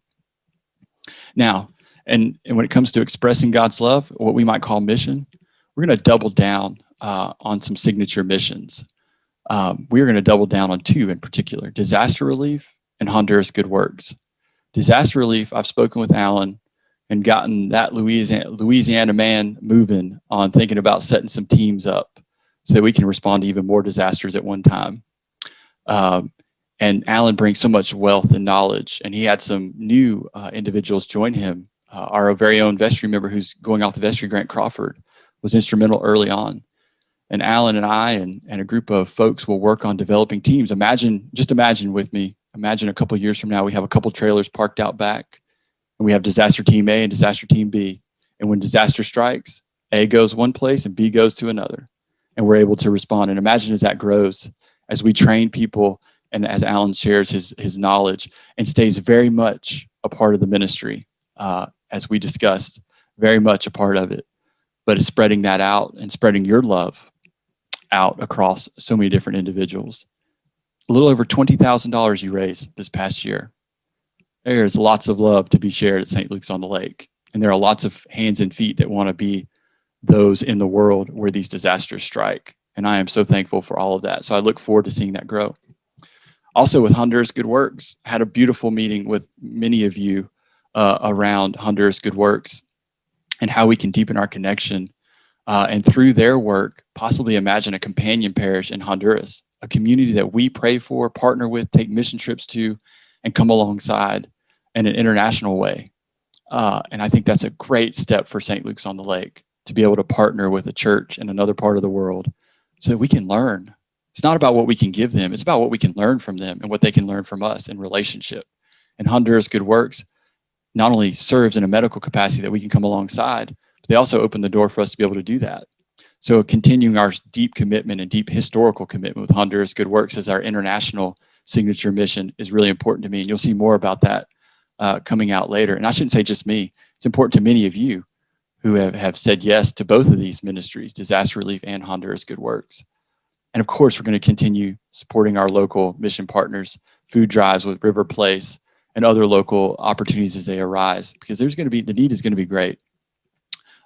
Now, and when it comes to expressing God's love, what we might call mission, we're going to double down on some signature missions. We're going to double down on two in particular: disaster relief and Honduras Good Works. Disaster relief, I've spoken with Alan and gotten that Louisiana man moving on thinking about setting some teams up so that we can respond to even more disasters at one time. And Alan brings so much wealth and knowledge, and he had some new individuals join him. Our very own vestry member who's going off the vestry, Grant Crawford, was instrumental early on. And Alan and I and a group of folks will work on developing teams. Just imagine with me, imagine a couple of years from now, we have a couple trailers parked out back, and we have disaster team A and disaster team B. And when disaster strikes, A goes one place and B goes to another. And we're able to respond. And imagine as that grows, as we train people and as Alan shares his knowledge and stays very much a part of the ministry, as we discussed, very much a part of it, but is spreading that out and spreading your love out across so many different individuals. A little over $20,000 you raised this past year. There's lots of love to be shared at St. Luke's on the Lake. And there are lots of hands and feet that want to be those in the world where these disasters strike. And I am so thankful for all of that. So I look forward to seeing that grow. Also with Honduras Good Works, had a beautiful meeting with many of you around Honduras Good Works and how we can deepen our connection. And through their work, possibly imagine a companion parish in Honduras, a community that we pray for, partner with, take mission trips to, and come alongside in an international way. And I think that's a great step for St. Luke's on the Lake, to be able to partner with a church in another part of the world so that we can learn. It's not about what we can give them. It's about what we can learn from them and what they can learn from us in relationship. And Honduras Good Works not only serves in a medical capacity that we can come alongside, but they also open the door for us to be able to do that. So continuing our deep commitment and deep historical commitment with Honduras Good Works as our international signature mission is really important to me. And you'll see more about that coming out later. And I shouldn't say just me. It's important to many of you who have said yes to both of these ministries, disaster relief and Honduras Good Works. And of course, we're going to continue supporting our local mission partners, food drives with River Place and other local opportunities as they arise, because the need is going to be great.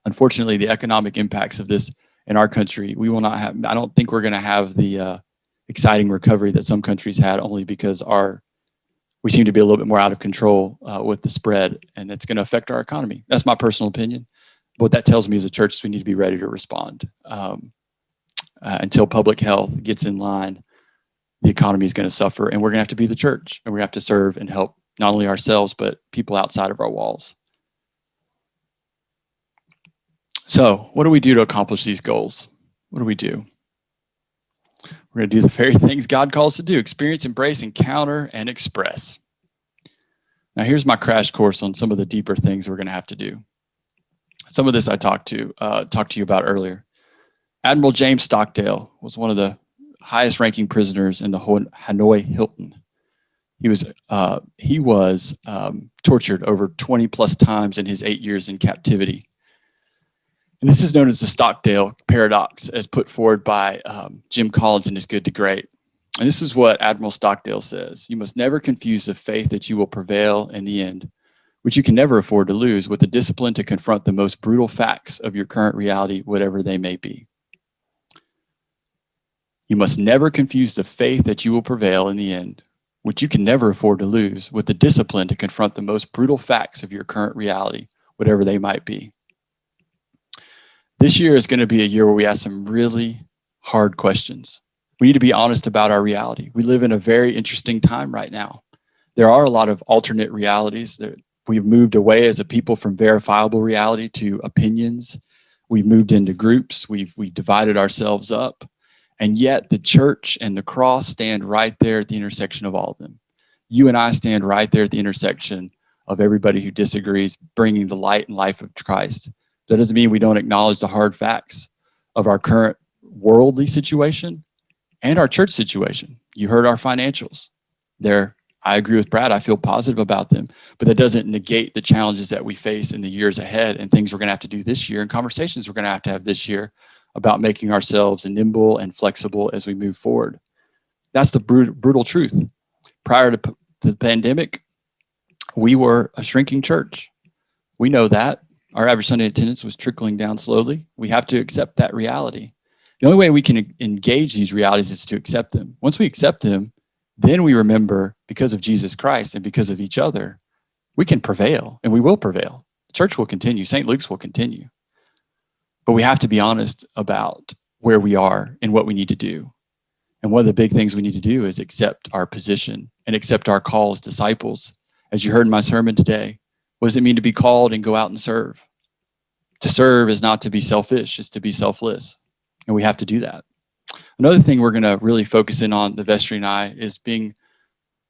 Unfortunately, the economic impacts of this in our country, we will not have, I don't think we're going to have the exciting recovery that some countries had, only because we seem to be a little bit more out of control with the spread, and it's going to affect our economy. That's my personal opinion. What that tells me as a church is we need to be ready to respond. Until public health gets in line, the economy is going to suffer, and we're going to have to be the church, and we have to serve and help not only ourselves, but people outside of our walls. So what do we do to accomplish these goals? What do we do? We're going to do the very things God calls us to do: experience, embrace, encounter, and express. Now, here's my crash course on some of the deeper things we're going to have to do. Some of this I talked to you about earlier. Admiral James Stockdale was one of the highest ranking prisoners in the Hanoi Hilton. He was tortured over 20 plus times in his 8 years in captivity. And this is known as the Stockdale paradox, as put forward by Jim Collins in his Good to Great. And this is what Admiral Stockdale says: "You must never confuse the faith that you will prevail in the end, which you can never afford to lose, with the discipline to confront the most brutal facts of your current reality, whatever they may be." You must never confuse the faith that you will prevail in the end, which you can never afford to lose, with the discipline to confront the most brutal facts of your current reality, whatever they might be. This year is going to be a year where we ask some really hard questions. We need to be honest about our reality. We live in a very interesting time right now. There are a lot of alternate realities. We've moved away as a people from verifiable reality to opinions. We've moved into groups. We've divided ourselves up. And yet the church and the cross stand right there at the intersection of all of them. You and I stand right there at the intersection of everybody who disagrees, bringing the light and life of Christ. That doesn't mean we don't acknowledge the hard facts of our current worldly situation and our church situation. You heard our financials. I agree with Brad. I feel positive about them, but that doesn't negate the challenges that we face in the years ahead, and things we're going to have to do this year, and conversations we're going to have this year about making ourselves nimble and flexible as we move forward. That's the brutal truth. Prior to the pandemic, we were a shrinking church. We know that. Our average Sunday attendance was trickling down slowly. We have to accept that reality. The only way we can engage these realities is to accept them. Once we accept them, then we remember, because of Jesus Christ and because of each other, we can prevail, and we will prevail. The Church will continue. St. Luke's will continue. But we have to be honest about where we are and what we need to do. And one of the big things we need to do is accept our position and accept our call as disciples. As you heard in my sermon today, what does it mean to be called and go out and serve? To serve is not to be selfish, it's to be selfless. And we have to do that. Another thing we're going to really focus in on, the vestry and I, is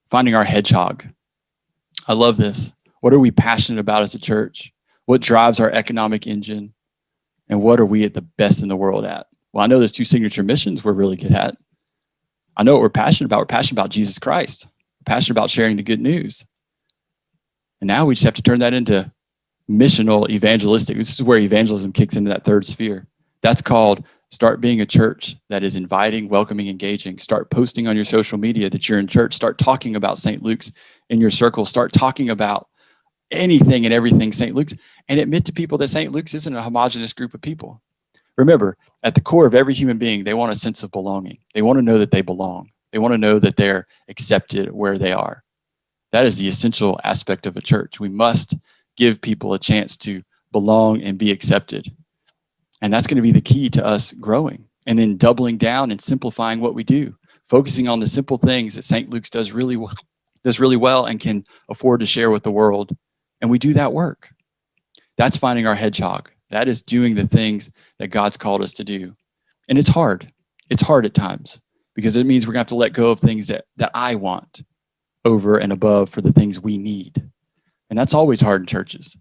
finding our hedgehog. I love this. What are we passionate about as a church? What drives our economic engine? And what are we at the best in the world at? Well, I know there's 2 signature missions we're really good at. I know what we're passionate about. We're passionate about Jesus Christ. We're passionate about sharing the good news. And now we just have to turn that into missional evangelistic. This is where evangelism kicks into that third sphere. That's called start being a church that is inviting, welcoming, engaging. Start posting on your social media that you're in church. Start talking about St. Luke's in your circle. Start talking about anything and everything St. Luke's, and admit to people that St. Luke's isn't a homogenous group of people. Remember, at the core of every human being, they want a sense of belonging. They want to know that they belong. They want to know that they're accepted where they are. That is the essential aspect of a church. We must give people a chance to belong and be accepted. And that's going to be the key to us growing and then doubling down and simplifying what we do, focusing on the simple things that St. Luke's does really well and can afford to share with the world. And we do that work. That's finding our hedgehog. That is doing the things that God's called us to do. And it's hard. It's hard at times because it means we're going to have to let go of things that I want over and above for the things we need. And that's always hard in churches.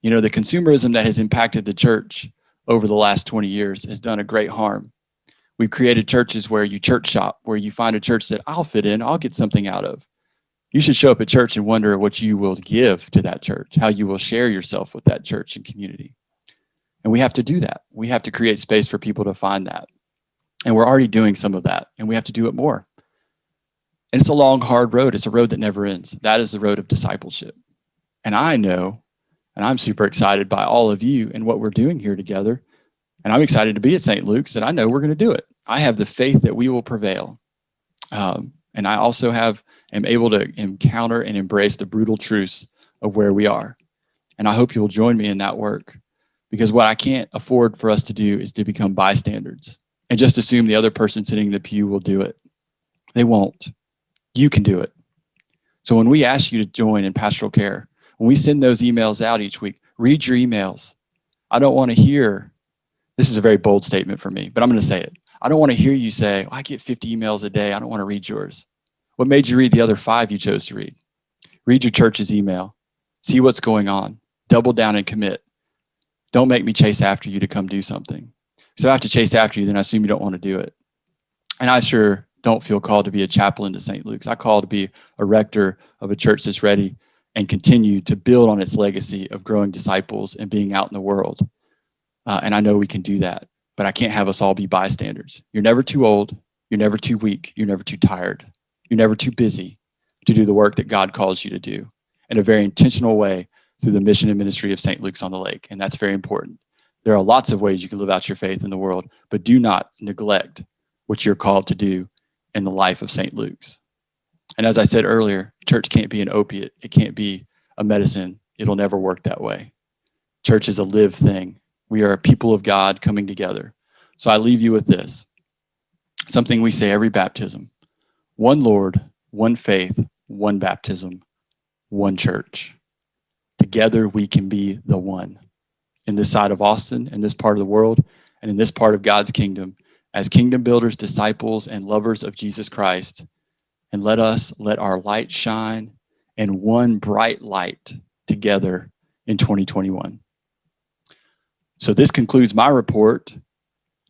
You know, the consumerism that has impacted the church over the last 20 years has done a great harm. We've created churches where you church shop, where you find a church that I'll fit in, I'll get something out of. You should show up at church and wonder what you will give to that church, how you will share yourself with that church and community. And we have to do that. We have to create space for people to find that. And we're already doing some of that, and we have to do it more. And it's a long, hard road. It's a road that never ends. That is the road of discipleship. And I know, and I'm super excited by all of you and what we're doing here together. And I'm excited to be at St. Luke's, and I know we're going to do it. I have the faith that we will prevail. And I also am able to encounter and embrace the brutal truths of where we are. And I hope you'll join me in that work, because what I can't afford for us to do is to become bystanders and just assume the other person sitting in the pew will do it. They won't. You can do it. So when we ask you to join in pastoral care, when we send those emails out each week, read your emails. I don't want to hear, this is a very bold statement for me, but I'm going to say it. I don't want to hear you say, I get 50 emails a day. I don't want to read yours. What made you read the other 5 you chose to read? Read your church's email. See what's going on. Double down and commit. Don't make me chase after you to come do something. So I have to chase after you, then I assume you don't want to do it. And I sure don't feel called to be a chaplain to St. Luke's. I call to be a rector of a church that's ready and continue to build on its legacy of growing disciples and being out in the world. And I know we can do that, but I can't have us all be bystanders. You're never too old. You're never too weak. You're never too tired. You're never too busy to do the work that God calls you to do in a very intentional way through the mission and ministry of St. Luke's on the Lake. And that's very important. There are lots of ways you can live out your faith in the world, but do not neglect what you're called to do in the life of St. Luke's. And as I said earlier, church can't be an opiate. It can't be a medicine. It'll never work that way. Church is a lived thing. We are a people of God coming together. So I leave you with this, something we say every baptism: one Lord, one faith, one baptism, one church. Together we can be the one in this side of Austin, in this part of the world, and in this part of God's kingdom, as kingdom builders, disciples, and lovers of Jesus Christ. And let our light shine in one bright light together in 2021. So this concludes my report.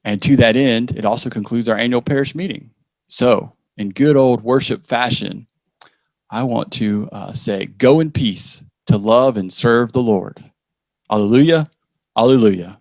And to that end, it also concludes our annual parish meeting. So in good old worship fashion, I want to say, go in peace to love and serve the Lord. Alleluia, alleluia.